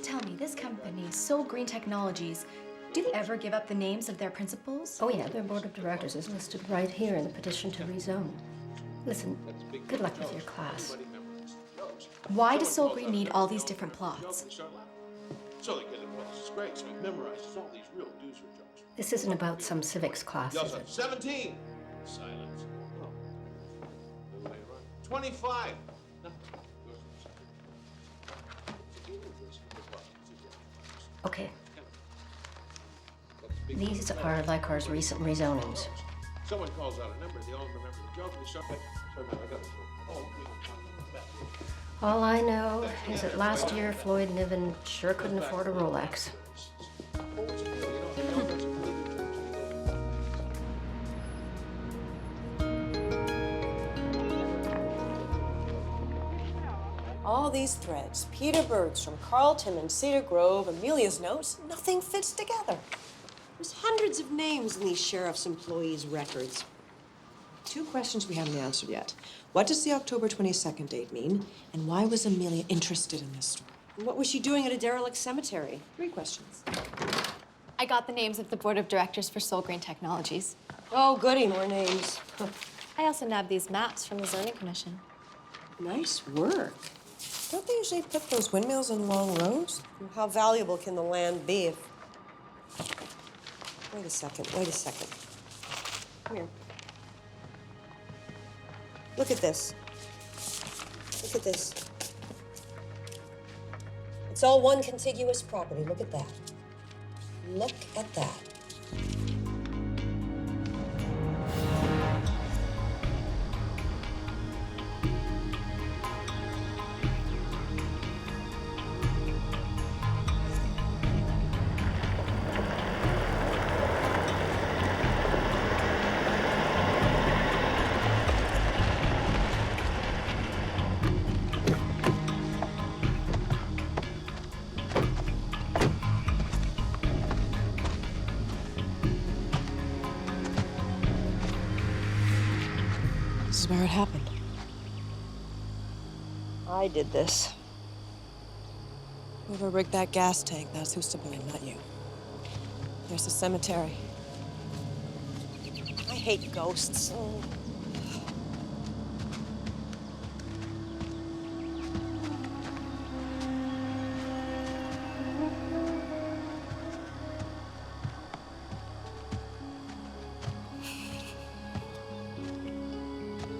Tell me, this company, Soul Green Technologies, do they ever give up the names of their principals? Oh yeah, their board of directors is listed right here in the petition to rezone. Listen, good luck with your class. Why does Soul Green need all these different plots? So they get it, well, this is great, so he memorizes all these real do's or don'ts. This isn't about some civics class, is it? 17! Silence. Oh. 25! Okay. These are Lykar's recent rezonings. Someone calls out a number, they all remember the joke, and they start like, sorry, man, I got it. Oh, All I know is that last year, Floyd Niven sure couldn't afford a Rolex. All these threads, Peter Bergstrom, Carl Timmons, Cedar Grove, Amelia's notes, nothing fits together. There's hundreds of names in these sheriff's employees' records. 2 questions we haven't answered yet. What does the October 22nd date mean? And why was Amelia interested in this story? And what was she doing at a derelict cemetery? 3 questions. I got the names of the board of directors for Soul Green Technologies. Oh, goody, more names. I also nabbed these maps from the zoning commission. Nice work. Don't they usually put those windmills in long rows? How valuable can the land be if... Wait a second, wait a second. Come here. Look at this. Look at this. It's all one contiguous property. Look at that. Look at that. This is where it happened. I did this. Whoever rigged that gas tank, that's who's to blame, not you. There's the cemetery. I hate ghosts. Oh.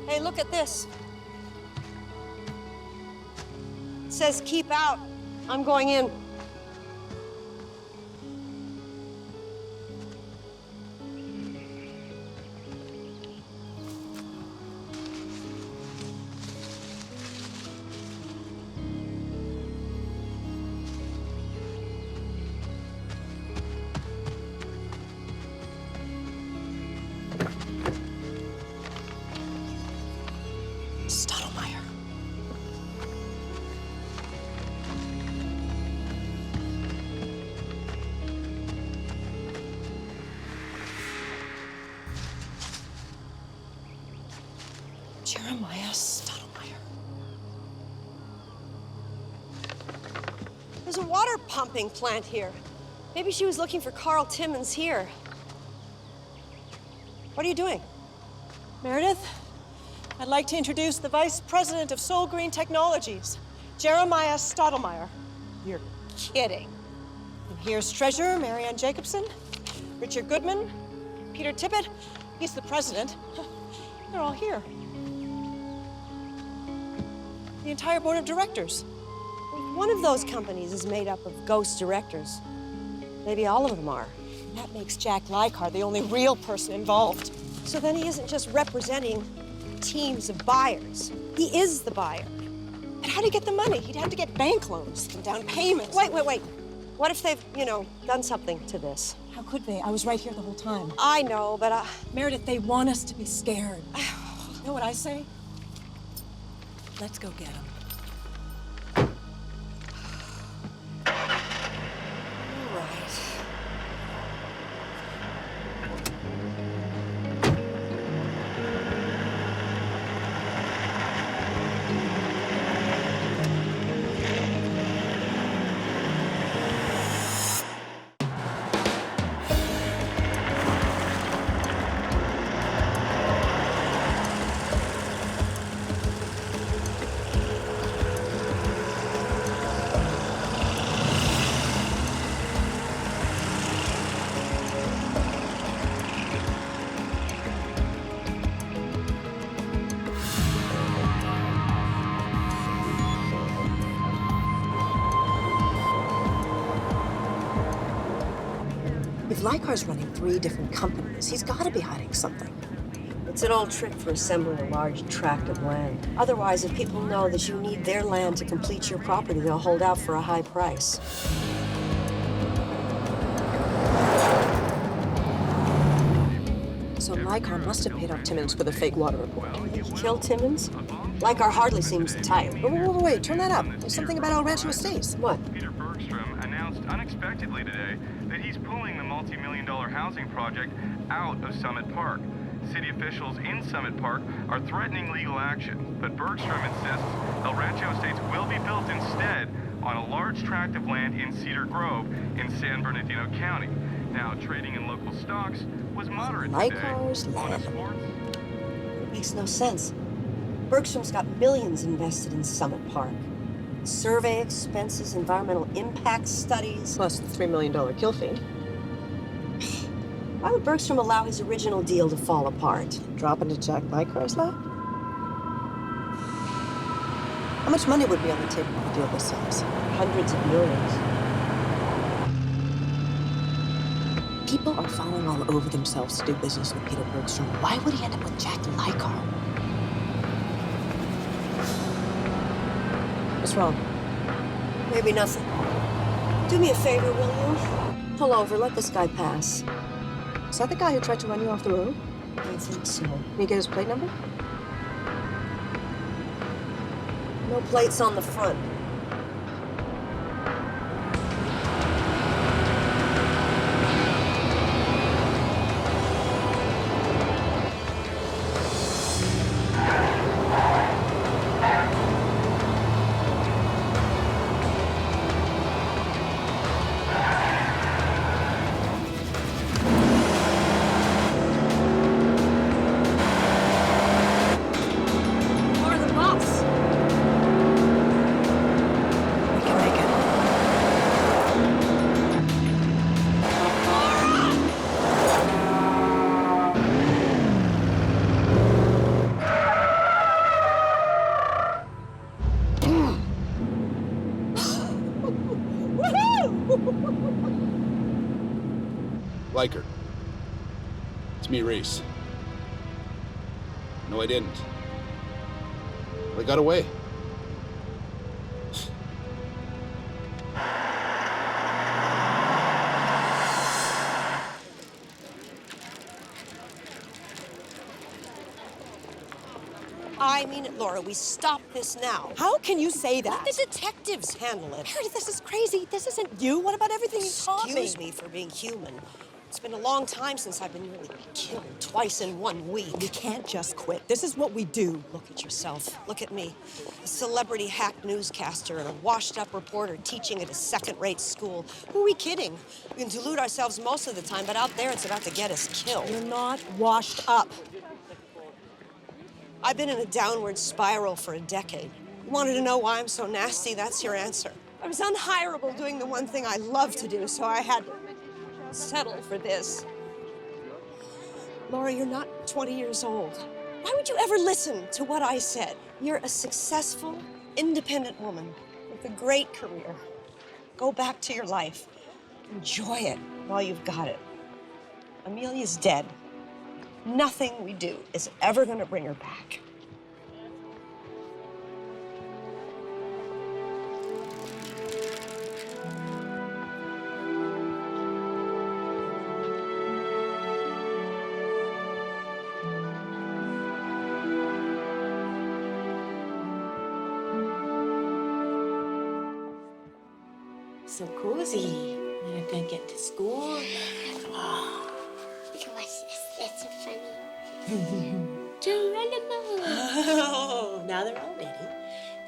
Hey, look at this. It says keep out. I'm going in. Jeremiah Stottlemyre. There's a water pumping plant here. Maybe she was looking for Carl Timmons here. What are you doing? Meredith, I'd like to introduce the Vice President of Soul Green Technologies, Jeremiah Stottlemyre. You're kidding. And here's Treasurer Marianne Jacobson, Richard Goodman, Peter Tippett. He's the president. They're all here. The entire board of directors. One of those companies is made up of ghost directors. Maybe all of them are. That makes Jack Leicar the only real person involved. So then he isn't just representing teams of buyers. He is the buyer. But how'd he get the money? He'd have to get bank loans and down payments. Wait. What if they've, done something to this? How could they? I was right here the whole time. I know, but Meredith, they want us to be scared. You know what I say? Let's go get him. All right. If Leicar's running 3 different companies, he's got to be hiding something. It's an old trick for assembling a large tract of land. Otherwise, if people know that you need their land to complete your property, they'll hold out for a high price. So Leicar must have paid off Timmons for the fake water report. He killed Timmons? Leicar hardly seems the type. Wait, turn that up. There's something about El Rancho Estates. What? Peter Bergstrom announced unexpectedly today that he's pulling the multi-million-dollar housing project out of Summit Park. City officials in Summit Park are threatening legal action, but Bergstrom insists El Rancho Estates will be built instead on a large tract of land in Cedar Grove in San Bernardino County. Now, trading in local stocks was moderate Leicar's today. On a sports... It makes no sense. Bergstrom's got millions invested in Summit Park. Survey expenses, environmental impact studies. Plus the $3 million kill fee. Why would Bergstrom allow his original deal to fall apart? Drop into Jack Lycar's lap? How much money would be on the table with a deal this size? Hundreds of millions. People are falling all over themselves to do business with Peter Bergstrom. Why would he end up with Jack Lycar? What's wrong? Maybe nothing. Do me a favor, will you? Pull over, let this guy pass. Is that the guy who tried to run you off the road? I think so. Can you get his plate number? No plates on the front. Like it's me, Reese. No, I didn't. I got away. I mean it, Laura. We stop this now. How can you say that? Let the detectives handle it. Harry, this is crazy. This isn't you. What about everything you taught me? Excuse me for being human. It's been a long time since I've been really killed twice in 1 week. We can't just quit. This is what we do. Look at yourself. Look at me. A celebrity hack newscaster and a washed-up reporter teaching at a second-rate school. Who are we kidding? We can delude ourselves most of the time, but out there it's about to get us killed. You're not washed up. I've been in a downward spiral for a decade. You wanted to know why I'm so nasty? That's your answer. I was unhireable doing the one thing I love to do, so I had to settle for this. Laura, you're not 20 years old. Why would you ever listen to what I said? You're a successful, independent woman with a great career. Go back to your life. Enjoy it while you've got it. Amelia's dead. Nothing we do is ever gonna bring her back. So cozy. You're gonna get to school. Oh. What's this? That's so funny. Oh, now they're all ready.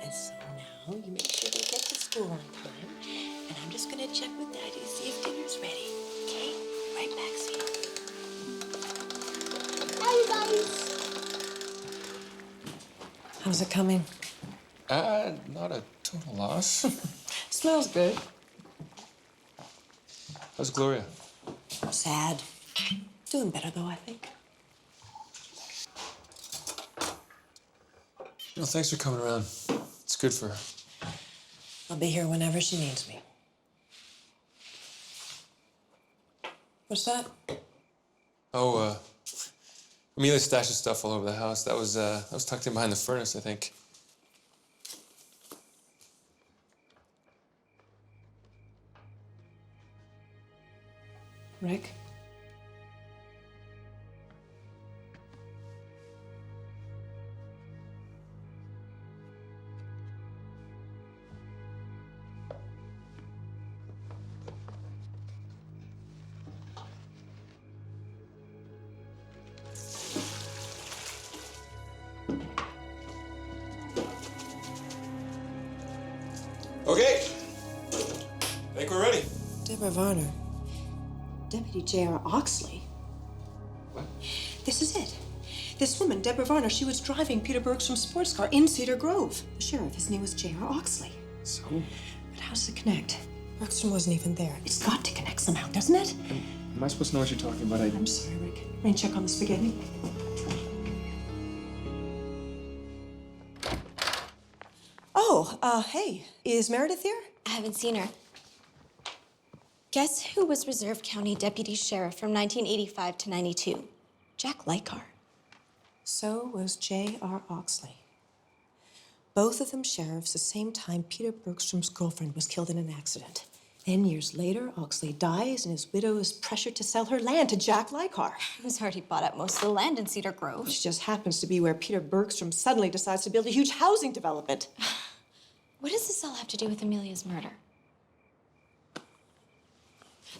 And so now you make sure they get to school on time. And I'm just gonna check with Daddy to see if dinner's ready. Okay? Right back, sweetie. Bye, you guys. How's it coming? Not a total loss. Smells good. How's Gloria? Sad. Doing better, though, I think. No, thanks for coming around. It's good for her. I'll be here whenever she needs me. What's that? Oh, Amelia stashed stuff all over the house. That was tucked in behind the furnace, I think. Rick? Okay. I think we're ready. Deborah Varner. Deputy J.R. Oxley? What? This is it. This woman, Deborah Varner, she was driving Peter Bergstrom's sports car in Cedar Grove. The sheriff, his name was J.R. Oxley. So? But how does it connect? Bergstrom wasn't even there. It's got to connect somehow, doesn't it? Am I supposed to know what you're talking about? I'm sorry, Rick. Rain, check on the spaghetti. Oh, hey, is Meredith here? I haven't seen her. Guess who was Reserve County Deputy Sheriff from 1985 to 92? Jack Lykar. So was J.R. Oxley. Both of them sheriffs the same time Peter Bergstrom's girlfriend was killed in an accident. Then years later, Oxley dies and his widow is pressured to sell her land to Jack Lykar. Who's already bought up most of the land in Cedar Grove. Which just happens to be where Peter Bergstrom suddenly decides to build a huge housing development. What does this all have to do with Amelia's murder?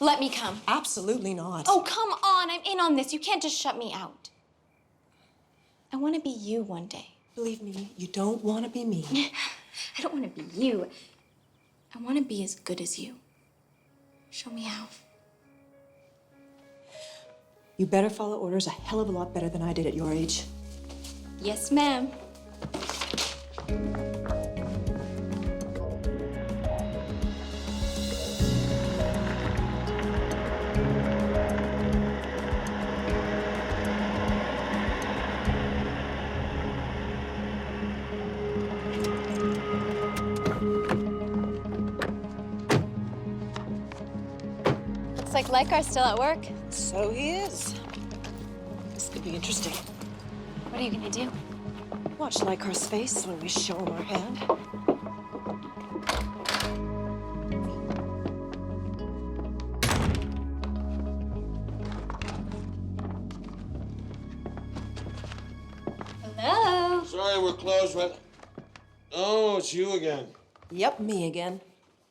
Let me come. Absolutely not. Oh, come on. I'm in on this. You can't just shut me out. I want to be you one day. Believe me, you don't want to be me. I don't want to be you. I want to be as good as you. Show me how. You better follow orders a hell of a lot better than I did at your age. Yes, ma'am. Looks like Lykar's still at work. So he is. This could be interesting. What are you gonna do? Watch Lykar's face when we show him our hand. Hello? Sorry, we're closed, but... Oh, it's you again. Yep, me again.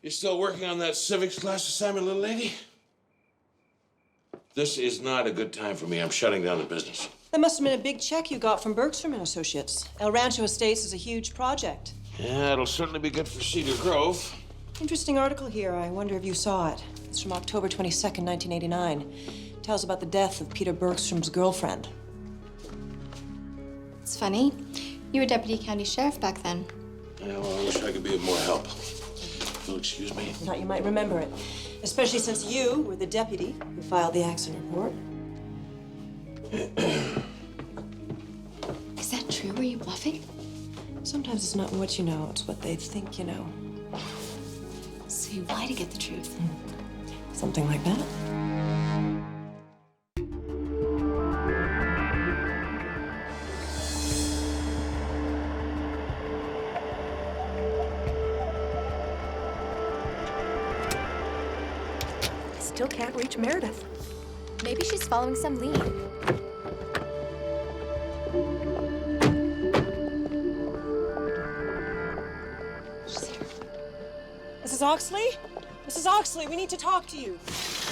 You still working on that civics class assignment, little lady? This is not a good time for me. I'm shutting down the business. That must have been a big check you got from Bergstrom and Associates. El Rancho Estates is a huge project. Yeah, it'll certainly be good for Cedar Grove. Interesting article here. I wonder if you saw it. It's from October 22nd, 1989. Tells about the death of Peter Bergstrom's girlfriend. It's funny. You were deputy county sheriff back then. Yeah, well, I wish I could be of more help. You'll excuse me? Thought you might remember it. Especially since you were the deputy who filed the accident report. Is that true? Were you bluffing? Sometimes it's not what you know, it's what they think you know. So you lie to get the truth? Something like that. Still can't reach Meredith. Maybe she's following some lead. She's here. Mrs. Oxley? Mrs. Oxley, we need to talk to you.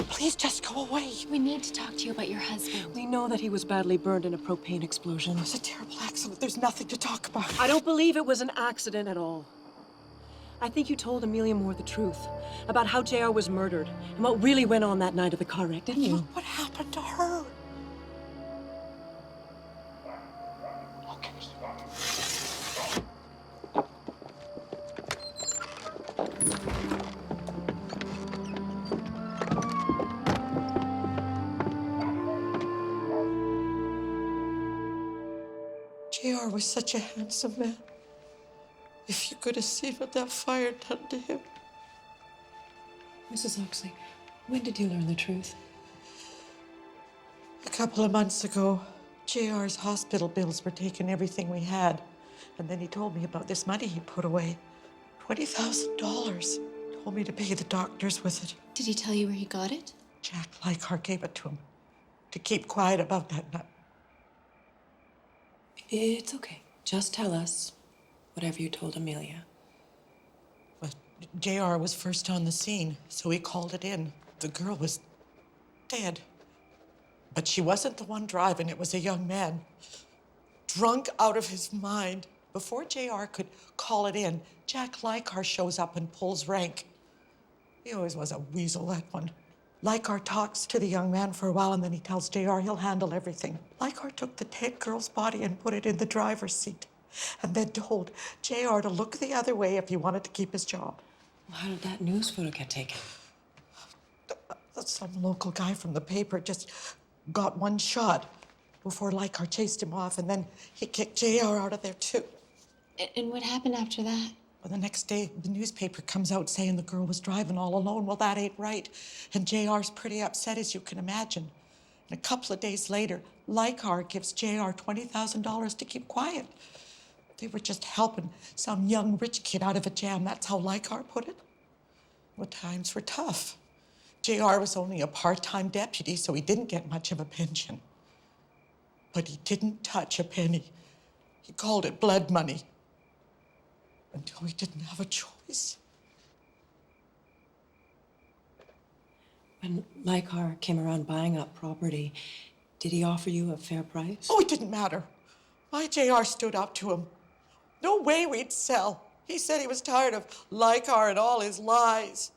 Please just go away. We need to talk to you about your husband. We know that he was badly burned in a propane explosion. It was a terrible accident. There's nothing to talk about. I don't believe it was an accident at all. I think you told Amelia Moore the truth about how JR was murdered and what really went on that night of the car wreck, didn't you? Look what happened to her. JR was such a handsome man. If you could have seen what that fire done to him. Mrs. Oxley, when did you learn the truth? A couple of months ago, JR's hospital bills were taking everything we had. And then he told me about this money he put away. $20,000. Told me to pay the doctors with it. Did he tell you where he got it? Jack Lykar gave it to him. To keep quiet about that night. It's okay. Just tell us whatever you told Amelia. Well, JR was first on the scene, so he called it in. The girl was dead. But she wasn't the one driving. It was a young man. Drunk out of his mind. Before JR could call it in, Jack Lykar shows up and pulls rank. He always was a weasel, that one. Lykar talks to the young man for a while, and then he tells JR he'll handle everything. Lykar took the dead girl's body and put it in the driver's seat, and then told JR to look the other way if he wanted to keep his job. How did that news photo get taken? Some local guy from the paper just got one shot before Leichhardt chased him off, and then he kicked JR out of there, too. And what happened after that? Well, the next day, the newspaper comes out saying the girl was driving all alone. Well, that ain't right. And JR's pretty upset, as you can imagine. And a couple of days later, Leichhardt gives JR $20,000 to keep quiet. They were just helping some young rich kid out of a jam. That's how Leichhardt put it. Well, times were tough. JR was only a part-time deputy, so he didn't get much of a pension. But he didn't touch a penny. He called it blood money. Until he didn't have a choice. When Leichhardt came around buying up property, did he offer you a fair price? Oh, it didn't matter. My JR stood up to him. No way we'd sell. He said he was tired of Leichhardt and all his lies.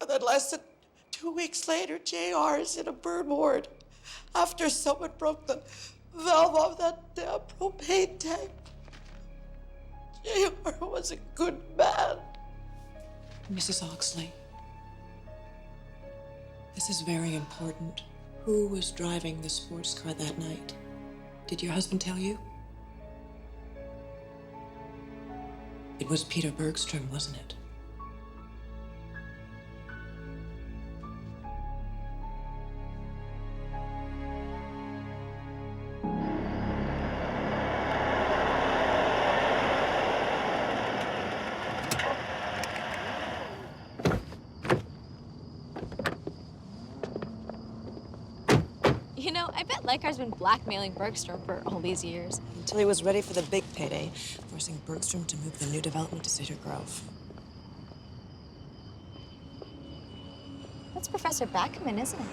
And then less than 2 weeks later, JR is in a burn ward after someone broke the valve of that damn propane tank. JR was a good man. Mrs. Oxley, this is very important. Who was driving the sports car that night? Did your husband tell you? It was Peter Bergstrom, wasn't it? You know, I bet Leichhardt's been blackmailing Bergstrom for all these years. Until he was ready for the big payday, forcing Bergstrom to move the new development to Cedar Grove. That's Professor Backerman, isn't it?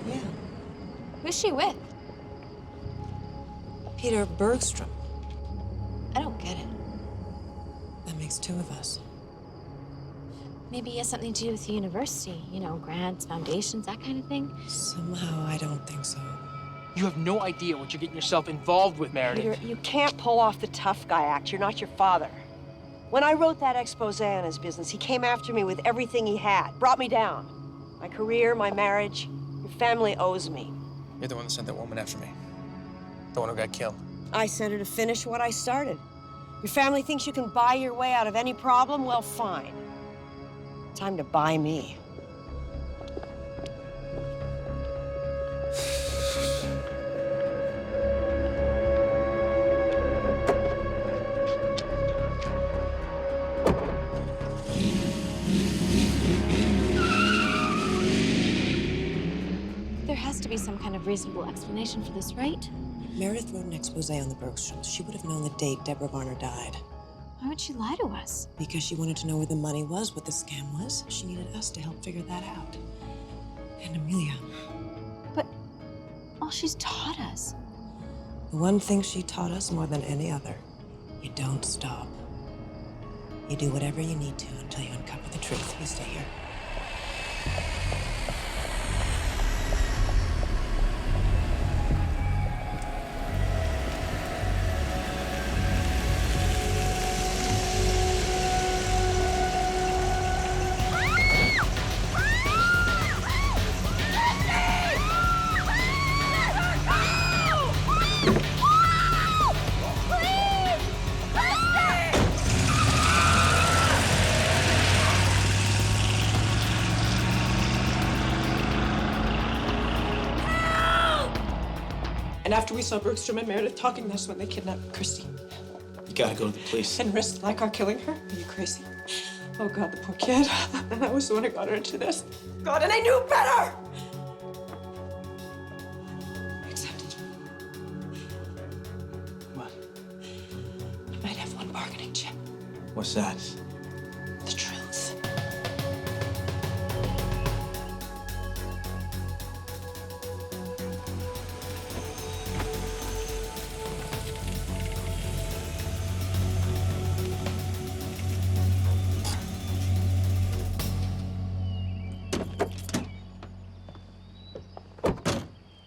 Yeah. Who's she with? Peter Bergstrom. I don't get it. That makes two of us. Maybe it has something to do with the university. You know, grants, foundations, that kind of thing. Somehow, I don't think so. You have no idea what you're getting yourself involved with, Meredith. Peter, you can't pull off the tough guy act. You're not your father. When I wrote that expose on his business, he came after me with everything he had, brought me down. My career, my marriage, your family owes me. You're the one that sent that woman after me. The one who got killed. I sent her to finish what I started. Your family thinks you can buy your way out of any problem? Well, fine. Time to buy me. There has to be some kind of reasonable explanation for this, right? Meredith wrote an expose on the Bergstroms. She would have known the date Deborah Varner died. Why would she lie to us? Because she wanted to know where the money was, what the scam was. She needed us to help figure that out. And Amelia. But all she's taught us. The one thing she taught us more than any other, you don't stop. You do whatever you need to until you uncover the truth. You stay here. And after we saw Bergstrom and Meredith talking, that's when they kidnapped Christy. You gotta go to the police. And risked Leichhardt killing her? Are you crazy? Oh, God, the poor kid. And I was the one who got her into this. God, and I knew better! Except... What? You might have one bargaining chip. What's that? The truth.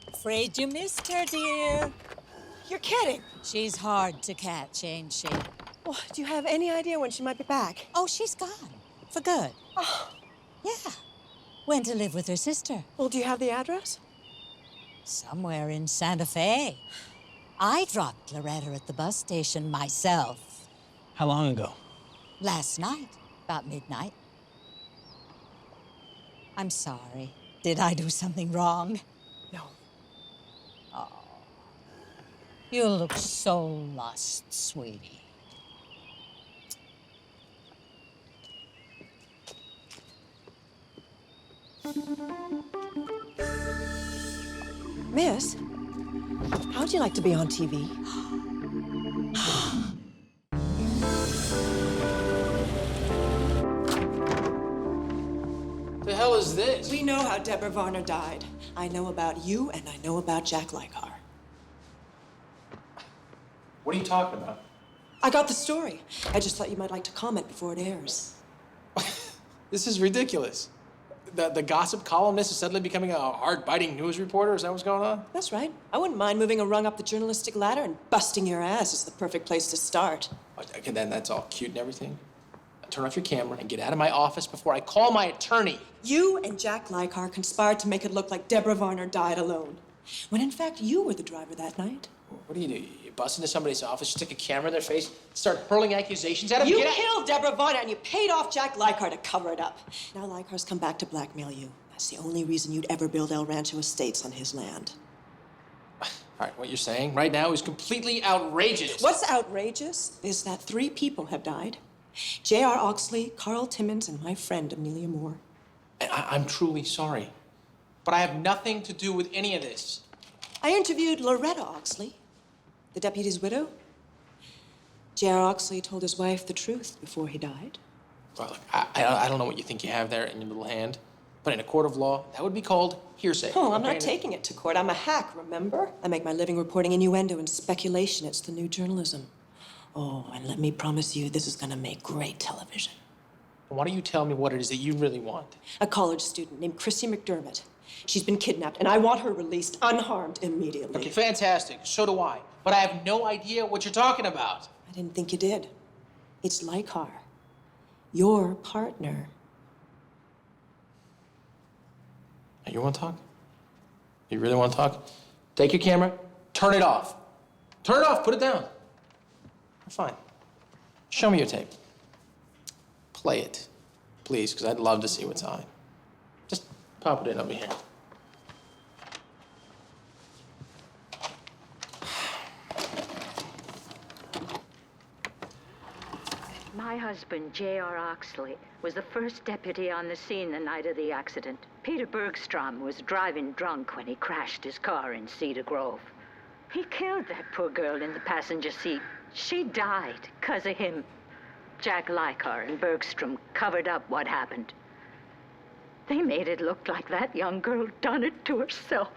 Afraid you missed her, dear. You're kidding. She's hard to catch, ain't she? Well, do you have any idea when she might be back? Oh, she's gone. For good. Oh. Yeah. Went to live with her sister. Well, do you have the address? Somewhere in Santa Fe. I dropped Loretta at the bus station myself. How long ago? Last night, about midnight. I'm sorry. Did I do something wrong? No. Oh. You look so lost, sweetie. Miss, how'd you like to be on TV? The hell is this? We know how Deborah Varner died. I know about you, and I know about Jack Leichar. What are you talking about? I got the story. I just thought you might like to comment before it airs. This is ridiculous. The gossip columnist is suddenly becoming a hard-biting news reporter? Is that what's going on? That's right. I wouldn't mind moving a rung up the journalistic ladder, and busting your ass is the perfect place to start. Okay, then that's all cute and everything. Turn off your camera and get out of my office before I call my attorney. You and Jack Leichar conspired to make it look like Deborah Varner died alone, when in fact you were the driver that night. What do? You bust into somebody's office, stick a camera in their face, start hurling accusations at them? You killed Deborah Varner, and you paid off Jack Leichar to cover it up. Now Leicar's come back to blackmail you. That's the only reason you'd ever build El Rancho Estates on his land. All right, what you're saying right now is completely outrageous. What's outrageous is that 3 people have died. J.R. Oxley, Carl Timmons, and my friend Amelia Moore. I'm truly sorry, but I have nothing to do with any of this. I interviewed Loretta Oxley, the deputy's widow. J.R. Oxley told his wife the truth before he died. Well, look, I don't know what you think you have there in your little hand, but in a court of law, that would be called hearsay. Oh, I'm okay? not taking it to court. I'm a hack, remember? I make my living reporting innuendo and speculation. It's the new journalism. Oh, and let me promise you, this is gonna make great television. Why don't you tell me what it is that you really want? A college student named Chrissy McDermott. She's been kidnapped, and I want her released unharmed immediately. Okay, fantastic. So do I. But I have no idea what you're talking about. I didn't think you did. It's Leichar, your partner. Now, you want to talk? You really want to talk? Take your camera, turn it off. Turn it off, put it down. Fine. Show me your tape. Play it, please, because I'd love to see what's on it. Just pop it in over here. My husband, J.R. Oxley, was the first deputy on the scene the night of the accident. Peter Bergstrom was driving drunk when he crashed his car in Cedar Grove. He killed that poor girl in the passenger seat. She died because of him. Jack Leichar and Bergstrom covered up what happened. They made it look like that young girl done it to herself.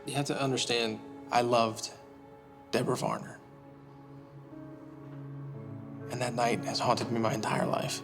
You have to understand, I loved Deborah Varner. And that night has haunted me my entire life.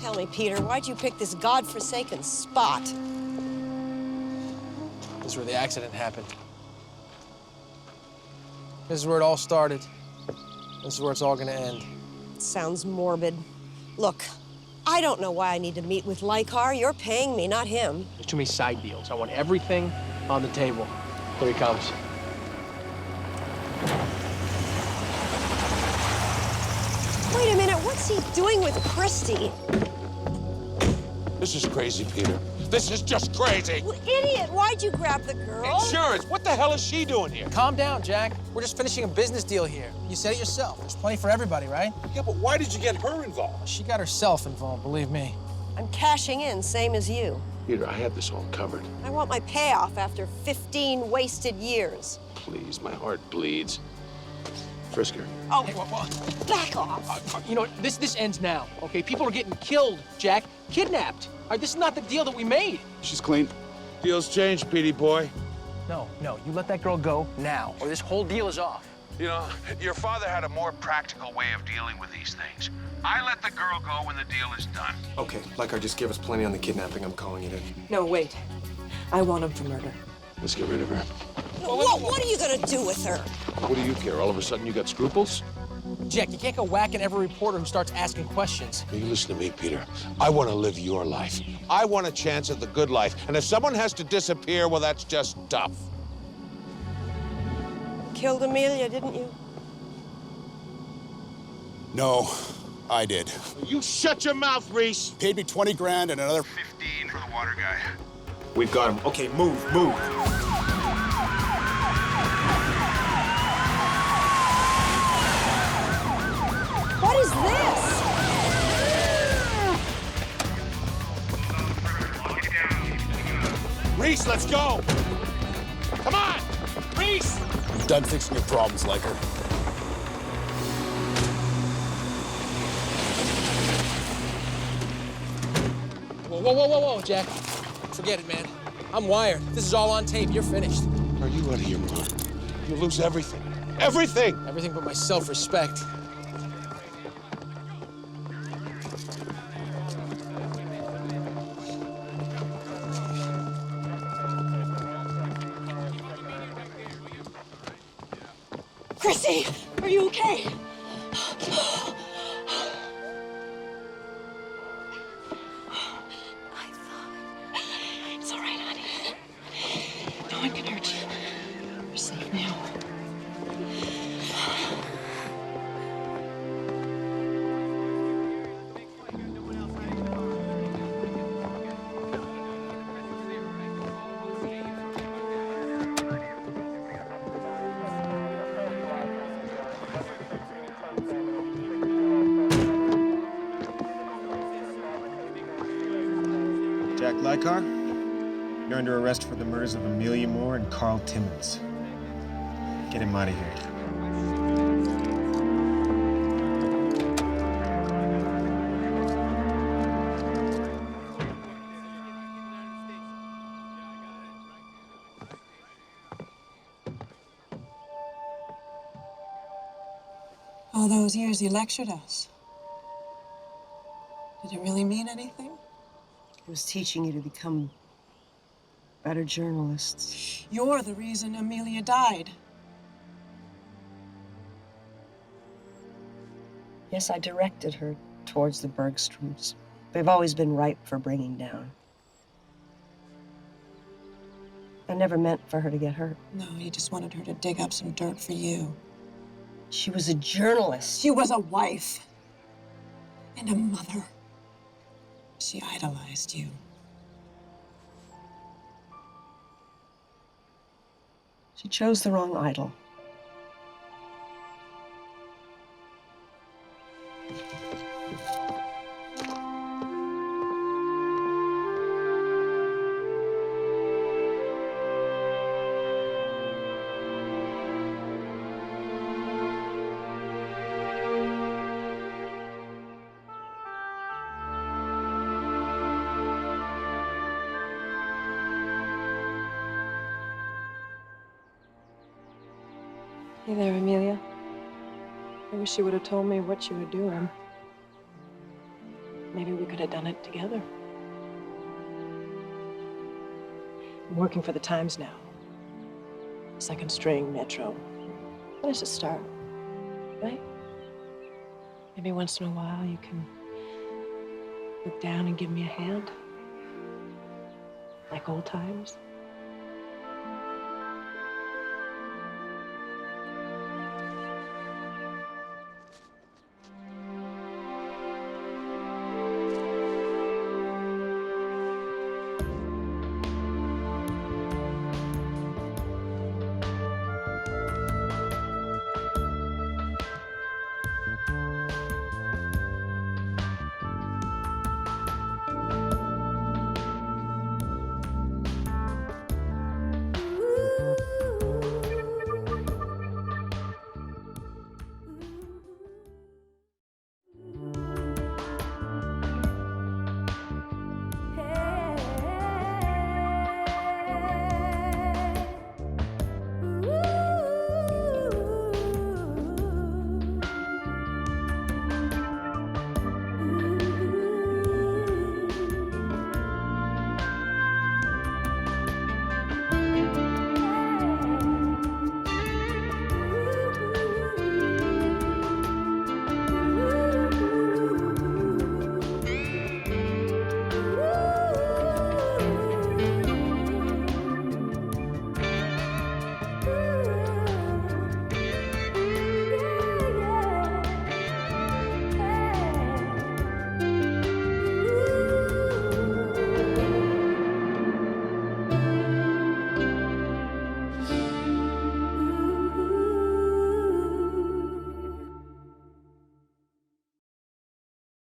Tell me, Peter, why'd you pick this godforsaken spot? This is where the accident happened. This is where it all started. This is where it's all gonna end. Sounds morbid. Look, I don't know why I need to meet with Leichar. You're paying me, not him. There's too many side deals. I want everything on the table. Here he comes. Wait a minute, what's he doing with Christy? This is crazy, Peter. This is just crazy. Well, idiot, why'd you grab the girl? Insurance. What the hell is she doing here? Calm down, Jack. We're just finishing a business deal here. You said it yourself. There's plenty for everybody, right? Yeah, but why did you get her involved? She got herself involved, believe me. I'm cashing in, same as you. Peter, I had this all covered. I want my payoff after 15 wasted years. Please, my heart bleeds. Frisk her. Oh, Back off. you know what? This ends now, okay? People are getting killed, Jack. Kidnapped. All right, this is not the deal that we made. She's clean. Deal's changed, Petey boy. No, you let that girl go now, or this whole deal is off. You know, your father had a more practical way of dealing with these things. I let the girl go when the deal is done. Okay, Leichhardt just gave us plenty on the kidnapping. I'm calling it in. No, wait. I want him for murder. Let's get rid of her. What are you gonna do with her? What do you care? All of a sudden you got scruples? Jack, you can't go whacking every reporter who starts asking questions. You listen to me, Peter. I want to live your life. I want a chance at the good life. And if someone has to disappear, well, that's just tough. Killed Amelia, didn't you? No, I did. You shut your mouth, Reese. Paid me 20 grand and another 15 for the water guy. We've got him. Okay, move. What is this? Reese, let's go. Come on, Reese. done fixing your problems, Leichhardt. Whoa, Jack. Forget it, man. I'm wired. This is all on tape. You're finished. Are you out of your mind? You lose everything. Everything! Everything but my self-respect. Chrissy, are you okay? It's all right, honey. No one can hurt you. You're safe now. Jack Leichhardt, you're under arrest for the murders of Amelia Moore and Carl Timmons. Get him out of here. All those years you lectured us. Did it really mean anything? I was teaching you to become better journalists. You're the reason Amelia died. Yes, I directed her towards the Bergstroms. They've always been ripe for bringing down. I never meant for her to get hurt. No, you just wanted her to dig up some dirt for you. She was a journalist. She was a wife. And a mother. She idolized you. She chose the wrong idol. Hey there, Amelia. I wish you would have told me what you were doing. Maybe we could have done it together. I'm working for the Times now. Second string, Metro. That's a start, right? Maybe once in a while you can look down and give me a hand. Like old times.